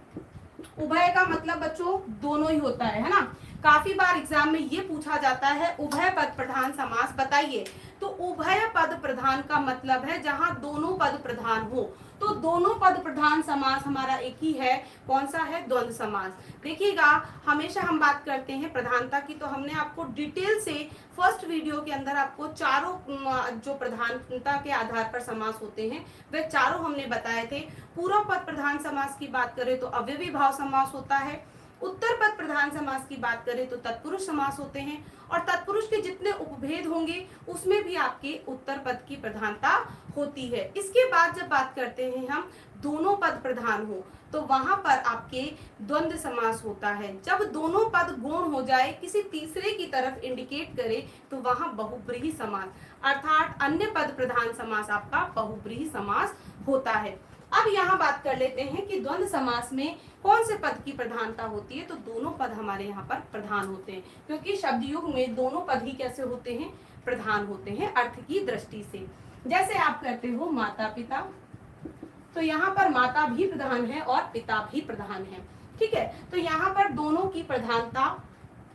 उभय का मतलब बच्चों दोनों ही होता है ना, काफी बार एग्जाम में ये पूछा जाता है उभय पद प्रधान समास बताइए। तो उभय पद प्रधान का मतलब है जहां दोनों पद प्रधान हो। तो दोनों पद प्रधान समास हमारा एक ही है, कौन सा है? द्वंद्व समास। देखिएगा, हमेशा हम बात करते हैं प्रधानता की, तो हमने आपको डिटेल से फर्स्ट वीडियो के अंदर आपको चारों जो प्रधानता के आधार पर समास होते हैं वे चारों हमने बताए थे। पूर्व पद प्रधान समास की बात करें तो अव्ययी भाव समास होता है। उत्तर पद प्रधान समास की बात करें तो तत्पुरुष समास होते हैं, और तत्पुरुष के जितने उपभेद होंगे उसमें भी आपके उत्तर पद की प्रधानता होती है। इसके बाद जब बात करते हैं हम दोनों पद प्रधान हो, तो वहां पर आपके द्वंद्व समास होता है। जब दोनों पद गौण हो जाए, किसी तीसरे की तरफ इंडिकेट करे, तो वहां बहुब्रीहि समास अर्थात अन्य पद प्रधान समास आपका बहुब्रीहि समास होता है। अब यहाँ बात कर लेते हैं कि द्वंद्व समास में कौन से पद की प्रधानता होती है। तो दोनों पद हमारे यहाँ पर प्रधान होते हैं, क्योंकि शब्द युग में दोनों पद ही कैसे होते हैं? प्रधान होते हैं अर्थ की दृष्टि से। जैसे आप कहते हो माता पिता, तो यहाँ पर माता भी प्रधान है और पिता भी प्रधान है, ठीक है। तो यहाँ पर दोनों की प्रधानता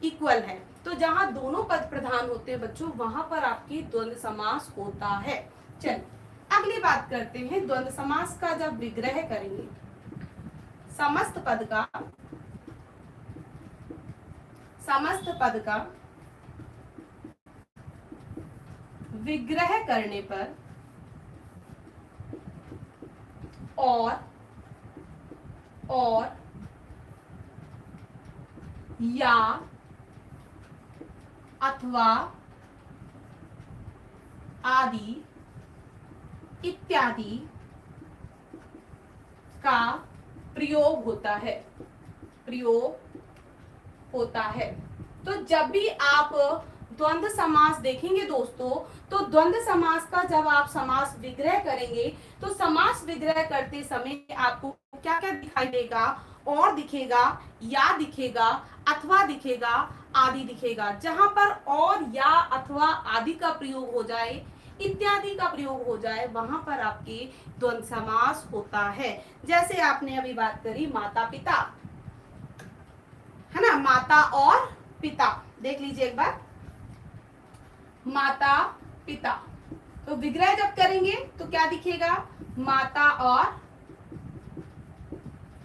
इक्वल है। तो जहाँ दोनों पद प्रधान होते हैं बच्चों, वहां पर आपकी द्वंद्व समास होता है। चल अगली बात करते हैं द्वंद्व समास का जब विग्रह करेंगे, समस्त पद का विग्रह करने पर और या अथवा आदि इत्यादि का प्रयोग होता है। तो जब भी आप द्वंद्व समास देखेंगे दोस्तों, तो द्वंद्व समास का जब आप समास विग्रह करेंगे, तो समास विग्रह करते समय आपको क्या क्या दिखाई देगा? और दिखेगा, या दिखेगा, अथवा दिखेगा, आदि दिखेगा। जहां पर और या अथवा आदि का प्रयोग हो जाए, इत्यादि का प्रयोग हो जाए, वहां पर आपके द्वंद्व समास होता है। जैसे आपने अभी बात करी माता पिता, है ना, माता और पिता। देख लीजिए एक बार, माता पिता, तो विग्रह जब करेंगे तो क्या दिखेगा? माता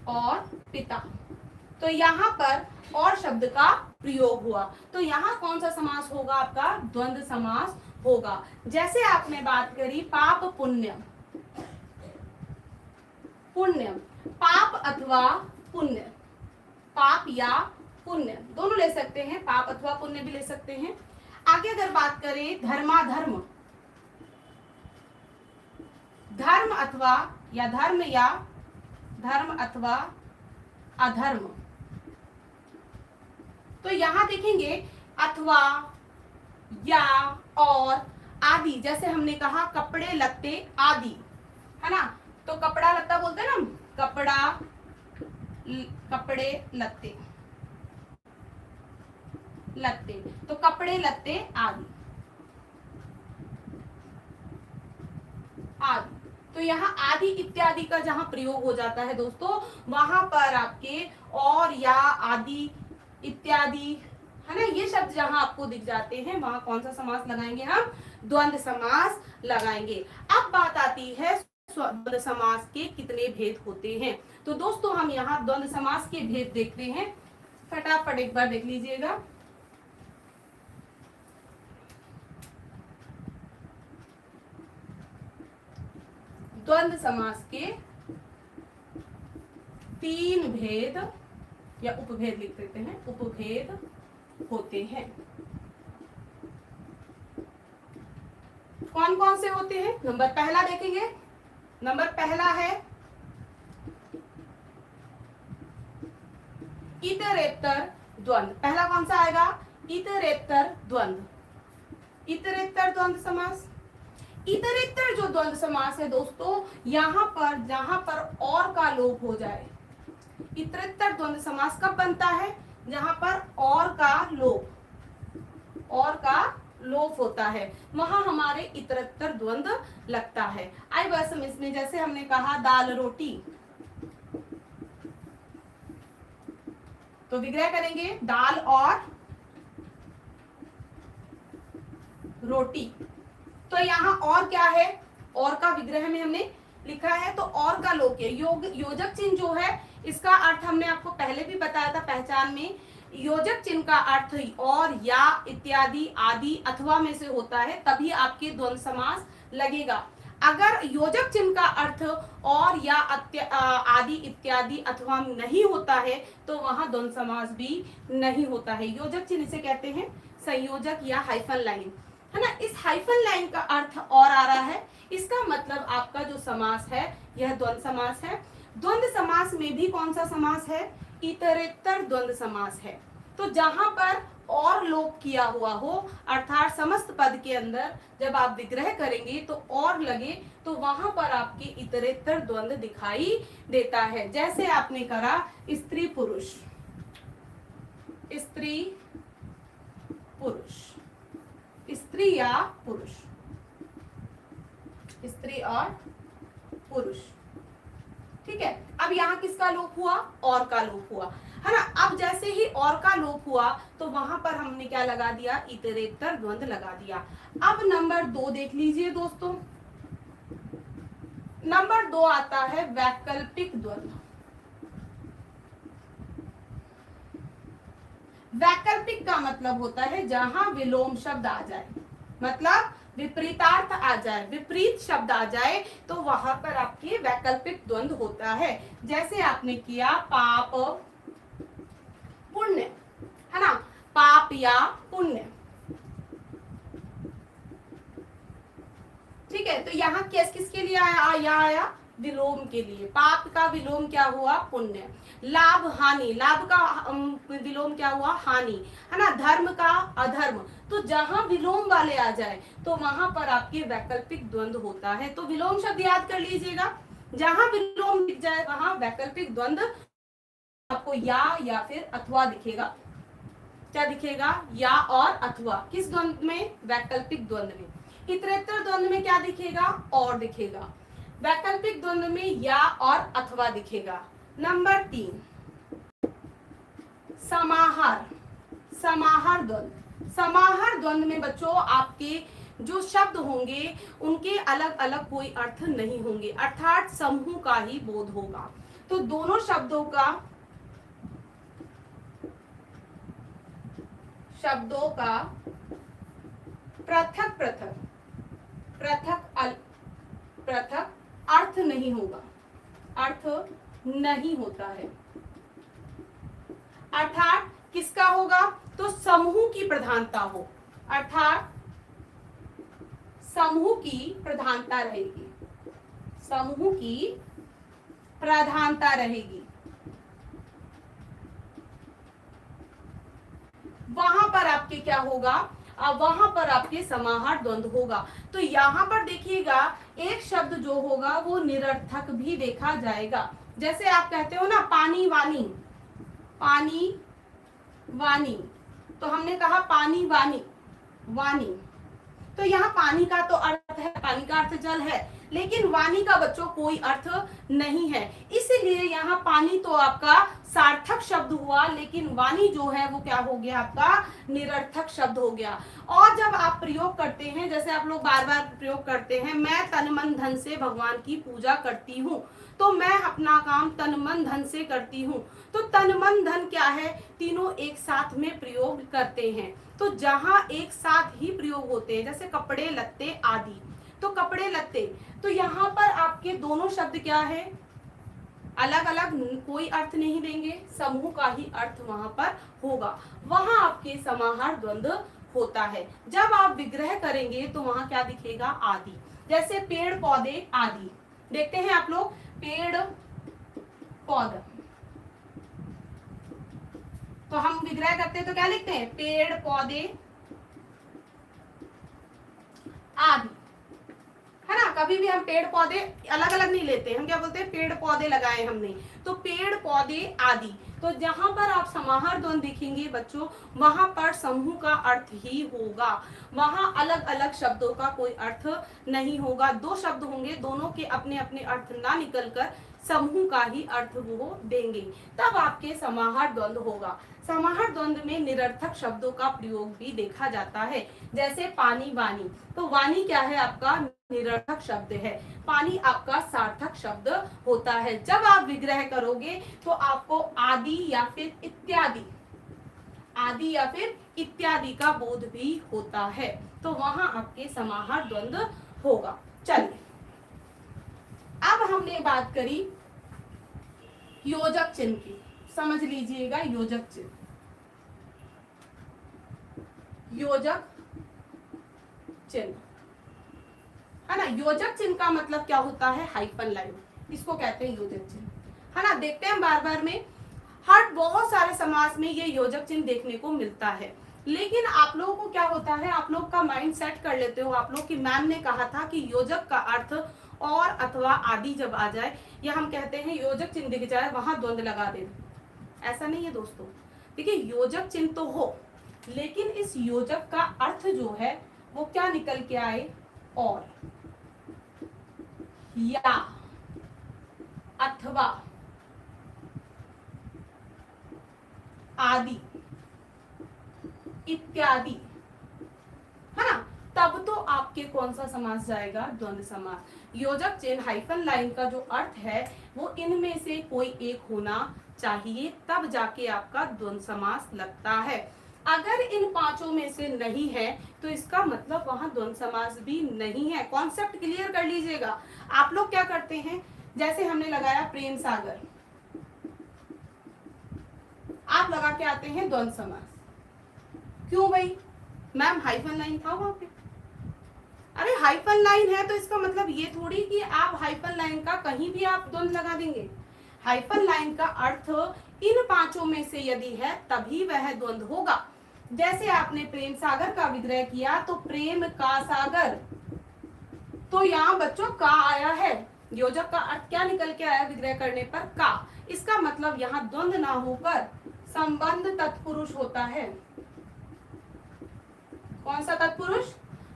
और पिता। तो यहाँ पर और शब्द का प्रयोग हुआ, तो यहाँ कौन सा समास होगा? आपका द्वंद्व समास होगा। जैसे आपने बात करी पाप पुण्य, पाप अथवा पुण्य, पाप या पुण्य दोनों ले सकते हैं, पाप अथवा पुण्य भी ले सकते हैं। आगे अगर बात करें धर्माधर्म, धर्म अथवा अधर्म, तो यहां देखेंगे अथवा, या, और, आदि। जैसे हमने कहा कपड़े लत्ते आदि, है ना, तो कपड़ा लत्ता बोलते हैं ना, कपड़े लत्ते, तो कपड़े लत्ते आदि। तो यहाँ आदि इत्यादि का जहां प्रयोग हो जाता है दोस्तों, वहां पर आपके और, या, आदि इत्यादि, है ना, ये शब्द जहां आपको दिख जाते हैं, वहां कौन सा समास लगाएंगे? हम द्वंद्व समास लगाएंगे। अब बात आती है द्वंद्व समास के कितने भेद होते हैं। तो दोस्तों हम यहाँ द्वंद्व समास के भेद देखते हैं, फटाफट एक बार देख लीजिएगा। द्वंद्व समास के 3 भेद या उपभेद लिख देते हैं, उपभेद होते हैं। कौन कौन से होते हैं? नंबर पहला देखेंगे, नंबर पहला है इतरेत्तर द्वंद्व। पहला कौन सा आएगा? इतरेत्तर द्वंद्व। इतरेत्तर द्वंद्व समास, इतरेत्तर जो द्वंद्व समास है दोस्तों, यहाँ पर जहां पर और का लोप हो जाए, इतरेत्तर द्वंद्व समास कब बनता है? जहां पर और का लोप होता है, वहां हमारे इतरेत्तर द्वंद्व लगता है। आई बस हम इसमें जैसे हमने कहा दाल रोटी, तो विग्रह करेंगे दाल और रोटी। तो यहाँ और क्या है, और का विग्रह में हमने लिखा है, तो और का लोक है। योजक चिन्ह जो है इसका अर्थ हमने आपको पहले भी बताया था पहचान में। योजक चिन्ह का अर्थ और, या, इत्यादि, आदि, अथवा में से होता है, तभी आपके द्वंद्व समास लगेगा। अगर योजक चिन्ह का अर्थ और, या, आदि, इत्यादि, अथवा नहीं होता है तो वहां द्वंद्व समास भी नहीं होता है। योजक चिन्ह इसे कहते हैं संयोजक या हाइफन लाइन, है ना। इस हाइफन लाइन का अर्थ और आ रहा है, इसका मतलब आपका जो समास है यह द्वंद्व समास है। द्वंद्व समास में भी कौन सा समास है, इतरेत्तर द्वंद्व समास है। तो जहां पर और लोप किया हुआ हो, अर्थात समस्त पद के अंदर जब आप विग्रह करेंगे तो और लगे, तो वहां पर आपके इतरेत्तर द्वंद्व दिखाई देता है। जैसे आपने करा स्त्री पुरुष, स्त्री पुरुष, स्त्री या पुरुष, स्त्री और पुरुष, ठीक है। अब यहाँ किसका लोप हुआ, और का लोप हुआ, है ना। अब जैसे ही और का लोप हुआ तो वहां पर हमने क्या लगा दिया, इतरेत्तर द्वंद्व लगा दिया। अब नंबर 2 देख लीजिए दोस्तों। नंबर 2 आता है वैकल्पिक द्वंद्व। वैकल्पिक का मतलब होता है जहां विलोम शब्द आ जाए, मतलब विपरीतार्थ आ जाए, विपरीत शब्द आ जाए, तो वहां पर आपके वैकल्पिक द्वंद्व होता है। जैसे आपने किया पाप पुण्य, है ना, पाप या पुण्य, ठीक है। तो यहाँ केस किसके लिए आया, आया विलोम के लिए। पाप का विलोम क्या हुआ, पुण्य। लाभ हानि, लाभ का विलोम क्या हुआ, हानि, है ना। धर्म का अधर्म, तो जहां विलोम वाले आ जाए तो वहां पर आपके वैकल्पिक द्वंद्व होता है। तो विलोम शब्द याद कर लीजिएगा, जहां विलोम दिख जाए वहां वैकल्पिक द्वंद्व आपको या फिर अथवा दिखेगा। क्या दिखेगा, या और अथवा। किस द्वंद्व में, वैकल्पिक द्वंद्व में। इतरेत्तर द्वंद्व में क्या दिखेगा, और दिखेगा। वैकल्पिक द्वंद्व में या और अथवा दिखेगा। नंबर 3 समाहार, समाहार द्वंद्व। समाहार द्वंद्व में बच्चों आपके जो शब्द होंगे उनके अलग अलग कोई अर्थ नहीं होंगे, अर्थात समूह का ही बोध होगा। तो दोनों शब्दों का पृथक पृथक अर्थ नहीं होगा, अर्थ नहीं होता है। अर्थात किसका होगा, तो समूह की प्रधानता हो, अर्थात समूह की प्रधानता रहेगी, समूह की प्रधानता रहेगी। वहां पर आपके क्या होगा, अब वहां पर आपके समाहार द्वंद्व होगा। तो यहाँ पर देखिएगा एक शब्द जो होगा वो निरर्थक भी देखा जाएगा। जैसे आप कहते हो ना पानी वानी, पानी वानी, तो हमने कहा पानी वानी, वानी, तो यहाँ पानी का तो अर्थ है, पानी का अर्थ जल है, लेकिन वाणी का बच्चों कोई अर्थ नहीं है। इसीलिए यहाँ पानी तो आपका सार्थक शब्द हुआ, लेकिन वाणी जो है वो क्या हो गया, आपका निरर्थक शब्द हो गया। और जब आप प्रयोग करते हैं, जैसे आप लोग बार बार प्रयोग करते हैं, मैं तन मन धन से भगवान की पूजा करती हूँ, तो मैं अपना काम तन मन धन से करती हूँ। तो तन मन धन क्या है, तीनों एक साथ में प्रयोग करते हैं। तो जहां एक साथ ही प्रयोग होते हैं, जैसे कपड़े लत्ते आदि, तो कपड़े लत्ते, तो यहाँ पर आपके दोनों शब्द क्या है, अलग अलग कोई अर्थ नहीं देंगे, समूह का ही अर्थ वहां पर होगा। वहां आपके समाहार द्वंद्व होता है। जब आप विग्रह करेंगे तो वहां क्या दिखेगा, आदि। जैसे पेड़ पौधे आदि, देखते हैं आप लोग, पेड़ पौधा, तो हम विग्रह करते हैं तो क्या लिखते हैं, पेड़ पौधे आदि, है ना। कभी भी हम पेड़ पौधे अलग अलग नहीं लेते, हम क्या बोलते हैं, पेड़ पौधे लगाए हमने, तो पेड़ पौधे आदि। तो जहां पर आप समाहार द्वंद्व देखेंगे बच्चों, वहां पर समूह का अर्थ ही होगा, वहां अलग अलग शब्दों का कोई अर्थ नहीं होगा। दो शब्द होंगे, दोनों के अपने अपने अर्थ ना निकलकर समूह का ही अर्थ वो देंगे, तब आपके समाहार द्वंद्व होगा। समाहार द्वंद्व में निरर्थक शब्दों का प्रयोग भी देखा जाता है, जैसे पानी वानी। तो वानी क्या है? आपका निरर्थक शब्द है, पानी आपका सार्थक शब्द होता है। जब आप विग्रह करोगे तो आपको आदि या फिर इत्यादि का बोध भी होता है, तो वहां आपके समाहार द्वंद्व होगा। चलिए, अब हमने बात करी योजक चिन्ह की। समझ लीजिएगा, योजक चिन्ह, योजक चिन्ह है ना। योजक चिन्ह का मतलब क्या होता है? हाइफन लाइन, इसको कहते हैं योजक चिन्ह, है ना। देखते हैं बार बार में हर बहुत सारे समास में ये योजक चिन्ह देखने को मिलता है, लेकिन आप लोगों को क्या होता है, आप लोग का माइंड सेट कर लेते हो। आप लोग की मैम ने कहा था कि योजक का अर्थ और अथवा आदि जब आ जाए, या हम कहते हैं योजक चिन्ह दिख जाए, वहां द्वंद्व लगा देना। ऐसा नहीं है दोस्तों। देखिए, योजक चिन्ह तो हो, लेकिन इस योजक का अर्थ जो है वो क्या निकल के आए? और, या, अथवा, आदि, इत्यादि, है ना। तब तो आपके कौन सा समास जाएगा? द्वंद्व समास। योजक चिन्ह हाइफन लाइन का जो अर्थ है वो इनमें से कोई एक होना चाहिए, तब जाके आपका द्वंद्व समास लगता है। अगर इन पांचों में से नहीं है तो इसका मतलब वहां द्वंद्व समास भी नहीं है। कॉन्सेप्ट क्लियर कर लीजिएगा। आप लोग क्या करते हैं, जैसे हमने लगाया प्रेम सागर, आप लगा के आते हैं द्वंद्व समास। क्यों भाई? मैम हाइफन लाइन था वहां पे। अरे हाइफन लाइन है तो इसका मतलब ये थोड़ी कि आप हाइफन लाइन का कहीं भी आप द्वंद्व लगा देंगे। हाइफन लाइन का अर्थ इन पांचों में से यदि है तभी वह द्वंद्व होगा। जैसे आपने प्रेम सागर का विग्रह किया तो प्रेम का सागर, तो यहाँ बच्चों का आया है। योजक का अर्थ क्या निकल के आया विग्रह करने पर? का। इसका मतलब यहाँ द्वंद्व ना होकर संबंध तत्पुरुष होता है। कौन सा तत्पुरुष?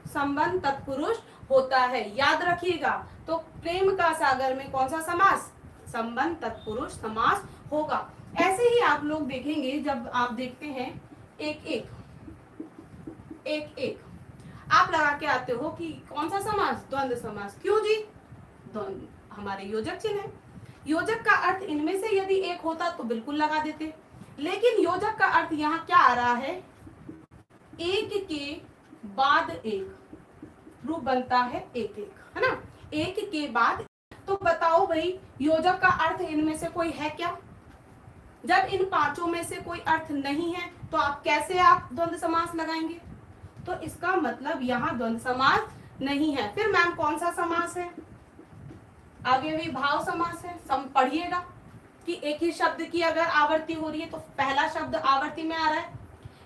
संबंध तत्पुरुष होता है, याद रखिएगा। तो प्रेम का सागर में कौन सा समास? संबंध तत्पुरुष समास होगा। ऐसे ही आप लोग देखेंगे, जब आप देखते हैं एक एक आप लगा के आते हो कि कौन सा समास? द्वंद्व समास। क्यों जी? द्वंद्व हमारे योजक चिन्ह है। योजक का अर्थ इनमें से यदि एक होता तो बिल्कुल लगा देते, लेकिन योजक का अर्थ यहाँ क्या आ रहा है? एक के बाद एक, रूप बनता है एक, है ना। एक के बाद, तो बताओ भाई योजक का अर्थ इनमें से कोई है क्या? जब इन पांचों में से कोई अर्थ नहीं है तो आप कैसे आप द्वंद्व समास लगाएंगे? तो इसका मतलब यहाँ द्वंद्व समास नहीं है। फिर मैम कौन सा समास है? अव्ययी भाव समास है। पढ़िएगा कि एक ही शब्द की अगर आवर्ती हो रही है तो पहला शब्द आवर्ती में आ रहा है,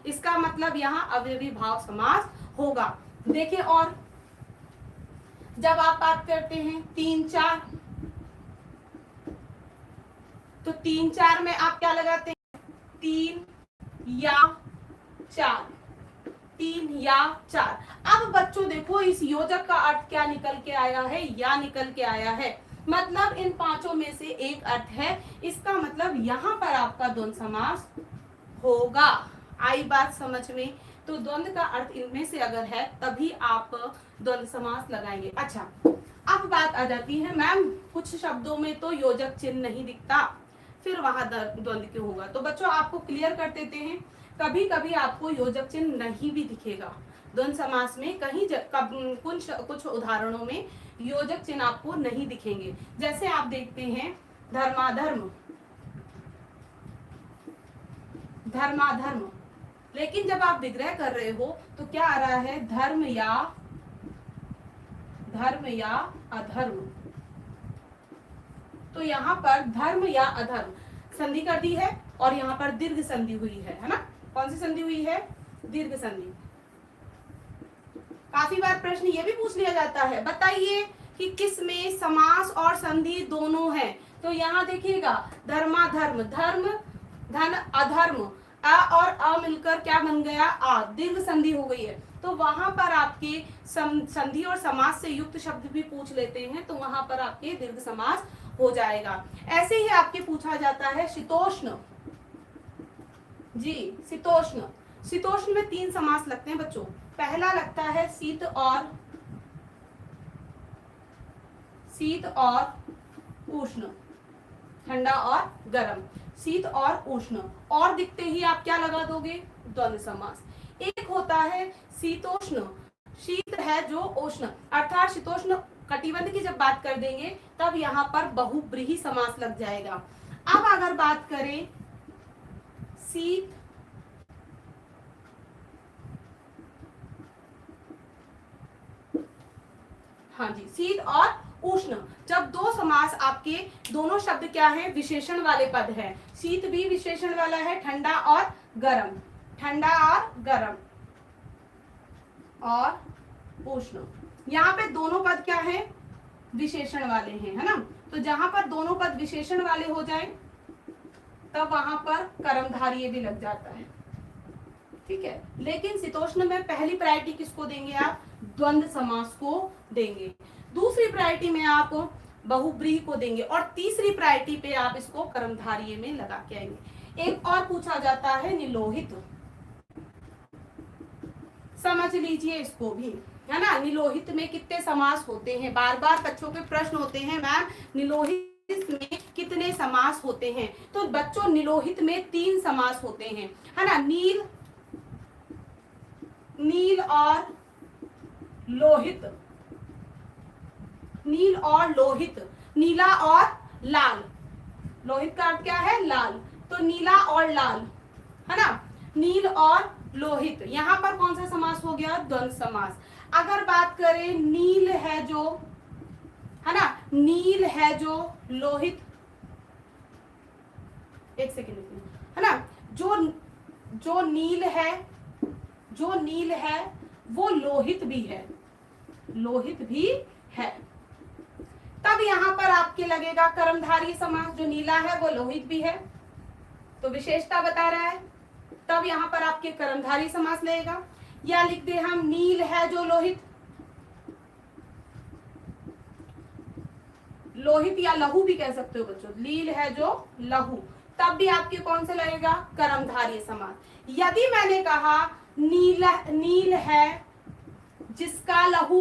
इसका मतलब यहाँ अव्ययी भाव समास होगा। देखिए, और जब आप बात करते हैं 3 4, तो 3 4 में आप क्या लगाते हैं? 3 या 4, 3 या 4। अब बच्चों देखो, इस योजक का अर्थ क्या निकल के आया है? या निकल के आया है, मतलब इन पांचों में से एक अर्थ है। इसका मतलब यहाँ पर आपका द्वंद्व समास होगा। आई बात समझ में? तो द्वंद्व का अर्थ इनमें से अगर है तभी आप द्वंद्व समास लगाएंगे। अच्छा, अब बात आ जाती है मैम कुछ शब्दों में तो योजक चिन्ह नहीं दिखता, फिर वहां द्वंद्व क्यों होगा? तो बच्चों आपको क्लियर कर देते हैं, कभी कभी आपको योजक चिन्ह नहीं भी दिखेगा द्वंद्व समास में। कहीं कुछ उदाहरणों में योजक चिन्ह आपको नहीं दिखेंगे। जैसे आप देखते हैं धर्माधर्म, धर्माधर्म, लेकिन जब आप विग्रह कर रहे हो तो क्या आ रहा है? धर्म या अधर्म। तो यहाँ पर धर्म या अधर्म संधि कर दी है और यहाँ पर दीर्घ संधि हुई है ना। कौन सी संधि हुई है? दीर्घ संधि। काफी बार प्रश्न ये भी पूछ लिया जाता है, बताइए कि किस में समास और संधि दोनों है? तो यहाँ देखिएगा धर्माधर्म, धर्म धन अधर्म, अ और अ मिलकर क्या बन गया? आ, दीर्घ संधि हो गई है। तो वहां पर आपके संधि और समास से युक्त शब्द भी पूछ लेते हैं तो वहां पर आपके दीर्घ समास हो जाएगा। ऐसे ही आपके पूछा जाता है शीतोष्ण, जी शीतोष्ण। शीतोष्ण में 3 समास लगते हैं बच्चों। पहला लगता है शीत और उष्ण, ठंडा और गर्म, शीत और उष्ण। और दिखते ही आप क्या लगा दोगे, द्वंद्व समास। एक होता है शीतोष्ण, शीत है जो उष्ण, अर्थात शीतोष्ण कटिबंध की जब बात कर देंगे तब यहाँ पर बहुब्रीहि समास लग जाएगा। अब अगर बात करें शीत हाँ जी, शीत और उष्ण, जब 2 समास आपके दोनों शब्द क्या है, विशेषण वाले पद है। शीत भी विशेषण वाला है, ठंडा और गर्म, ठंडा और गर्म और उष्ण। यहाँ पे दोनों पद क्या है, विशेषण वाले हैं, है ना। तो जहां पर दोनों पद विशेषण वाले हो जाए तब वहां पर कर्मधारय भी लग जाता है, ठीक है। लेकिन शीतोष्ण में पहली प्रायोरिटी किसको देंगे आप, द्वंद्व समास को देंगे। दूसरी प्रायोरिटी में आप बहुब्रीहि को देंगे और तीसरी प्रायोरिटी पे आप इसको कर्मधारय में लगा के आएंगे। एक और पूछा जाता है निलोहित, समझ लीजिए इसको भी, है ना। निलोहित में कितने समास होते हैं, बार बार बच्चों के प्रश्न होते हैं, मैम निलोहित में कितने समास होते हैं। तो बच्चों निलोहित में 3 समास होते हैं, है ना। नील और लोहित, नील और लोहित, नीला और लाल, लोहित का अर्थ क्या है, लाल, तो नीला और लाल, है ना। नील और लोहित, यहां पर कौन सा समास हो गया, द्वंद्व समास। अगर बात करें नील है जो, है ना, नील है जो लोहित, एक सेकेंड, है ना, जो नील है वो लोहित भी है, लोहित भी है। तब यहां पर आपके लगेगा कर्मधारय समास, जो नीला है वो लोहित भी है, तो विशेषता बता रहा है, तब यहां पर आपके कर्मधारय समास लगेगा। या लिख दे हम नील है जो लोहित, लोहित या लहू भी कह सकते हो बच्चों, नील है जो लहू, तब भी आपके कौन सा लगेगा, कर्मधारय समास। यदि मैंने कहा नील है जिसका लहू,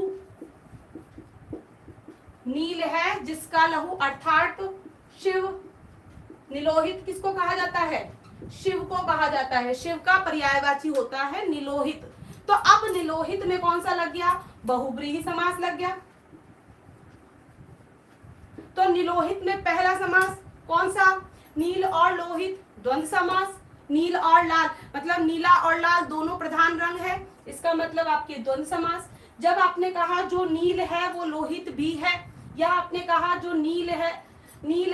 नील है जिसका लहू, अर्थात शिव, निलोहित किसको कहा जाता है, शिव को कहा जाता है, शिव का पर्यायवाची होता है निलोहित। तो अब निलोहित में कौन सा लग गया, बहुब्रीहि समास लग गया। तो निलोहित में पहला समास कौन सा, नील और लोहित, द्वंद्व समास। नील और लाल, मतलब नीला और लाल दोनों प्रधान रंग है, इसका मतलब आपके द्वंद्व समास। जब आपने कहा जो नील है वो लोहित भी है, या आपने कहा जो नील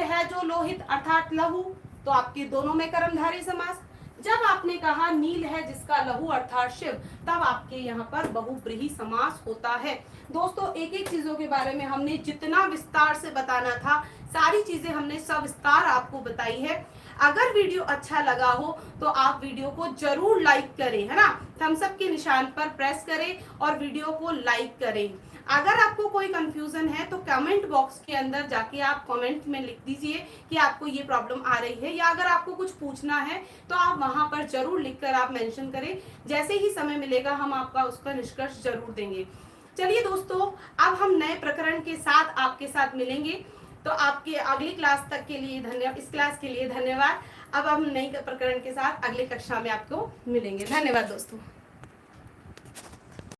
है जो लोहित अर्थात लहू, तो आपके दोनों में कर्मधारय समास। जब आपने कहा नील है जिसका लहू अर्थात शिव, तब आपके यहाँ पर बहुब्रीहि समास होता है। दोस्तों एक एक चीजों के बारे में हमने जितना विस्तार से बताना था, सारी चीजें हमने सविस्तार आपको बताई है। अगर वीडियो अच्छा लगा हो तो आप वीडियो को जरूर लाइक करें, है ना, थम्स अप के निशान पर प्रेस करें और वीडियो को लाइक करें। अगर आपको कोई कंफ्यूजन है तो कमेंट बॉक्स के अंदर जाके आप कमेंट में लिख दीजिए कि आपको ये प्रॉब्लम आ रही है, या अगर आपको कुछ पूछना है तो आप वहां पर जरूर लिखकर आप मेंशन करें। जैसे ही समय मिलेगा हम आपका उसका निष्कर्ष जरूर देंगे। चलिए दोस्तों, अब हम नए प्रकरण के साथ आपके साथ मिलेंगे, तो आपके अगली क्लास तक के लिए धन्यवाद, इस क्लास के लिए धन्यवाद। अब हम नई प्रकरण के साथ अगली कक्षा में आपको मिलेंगे। धन्यवाद दोस्तों।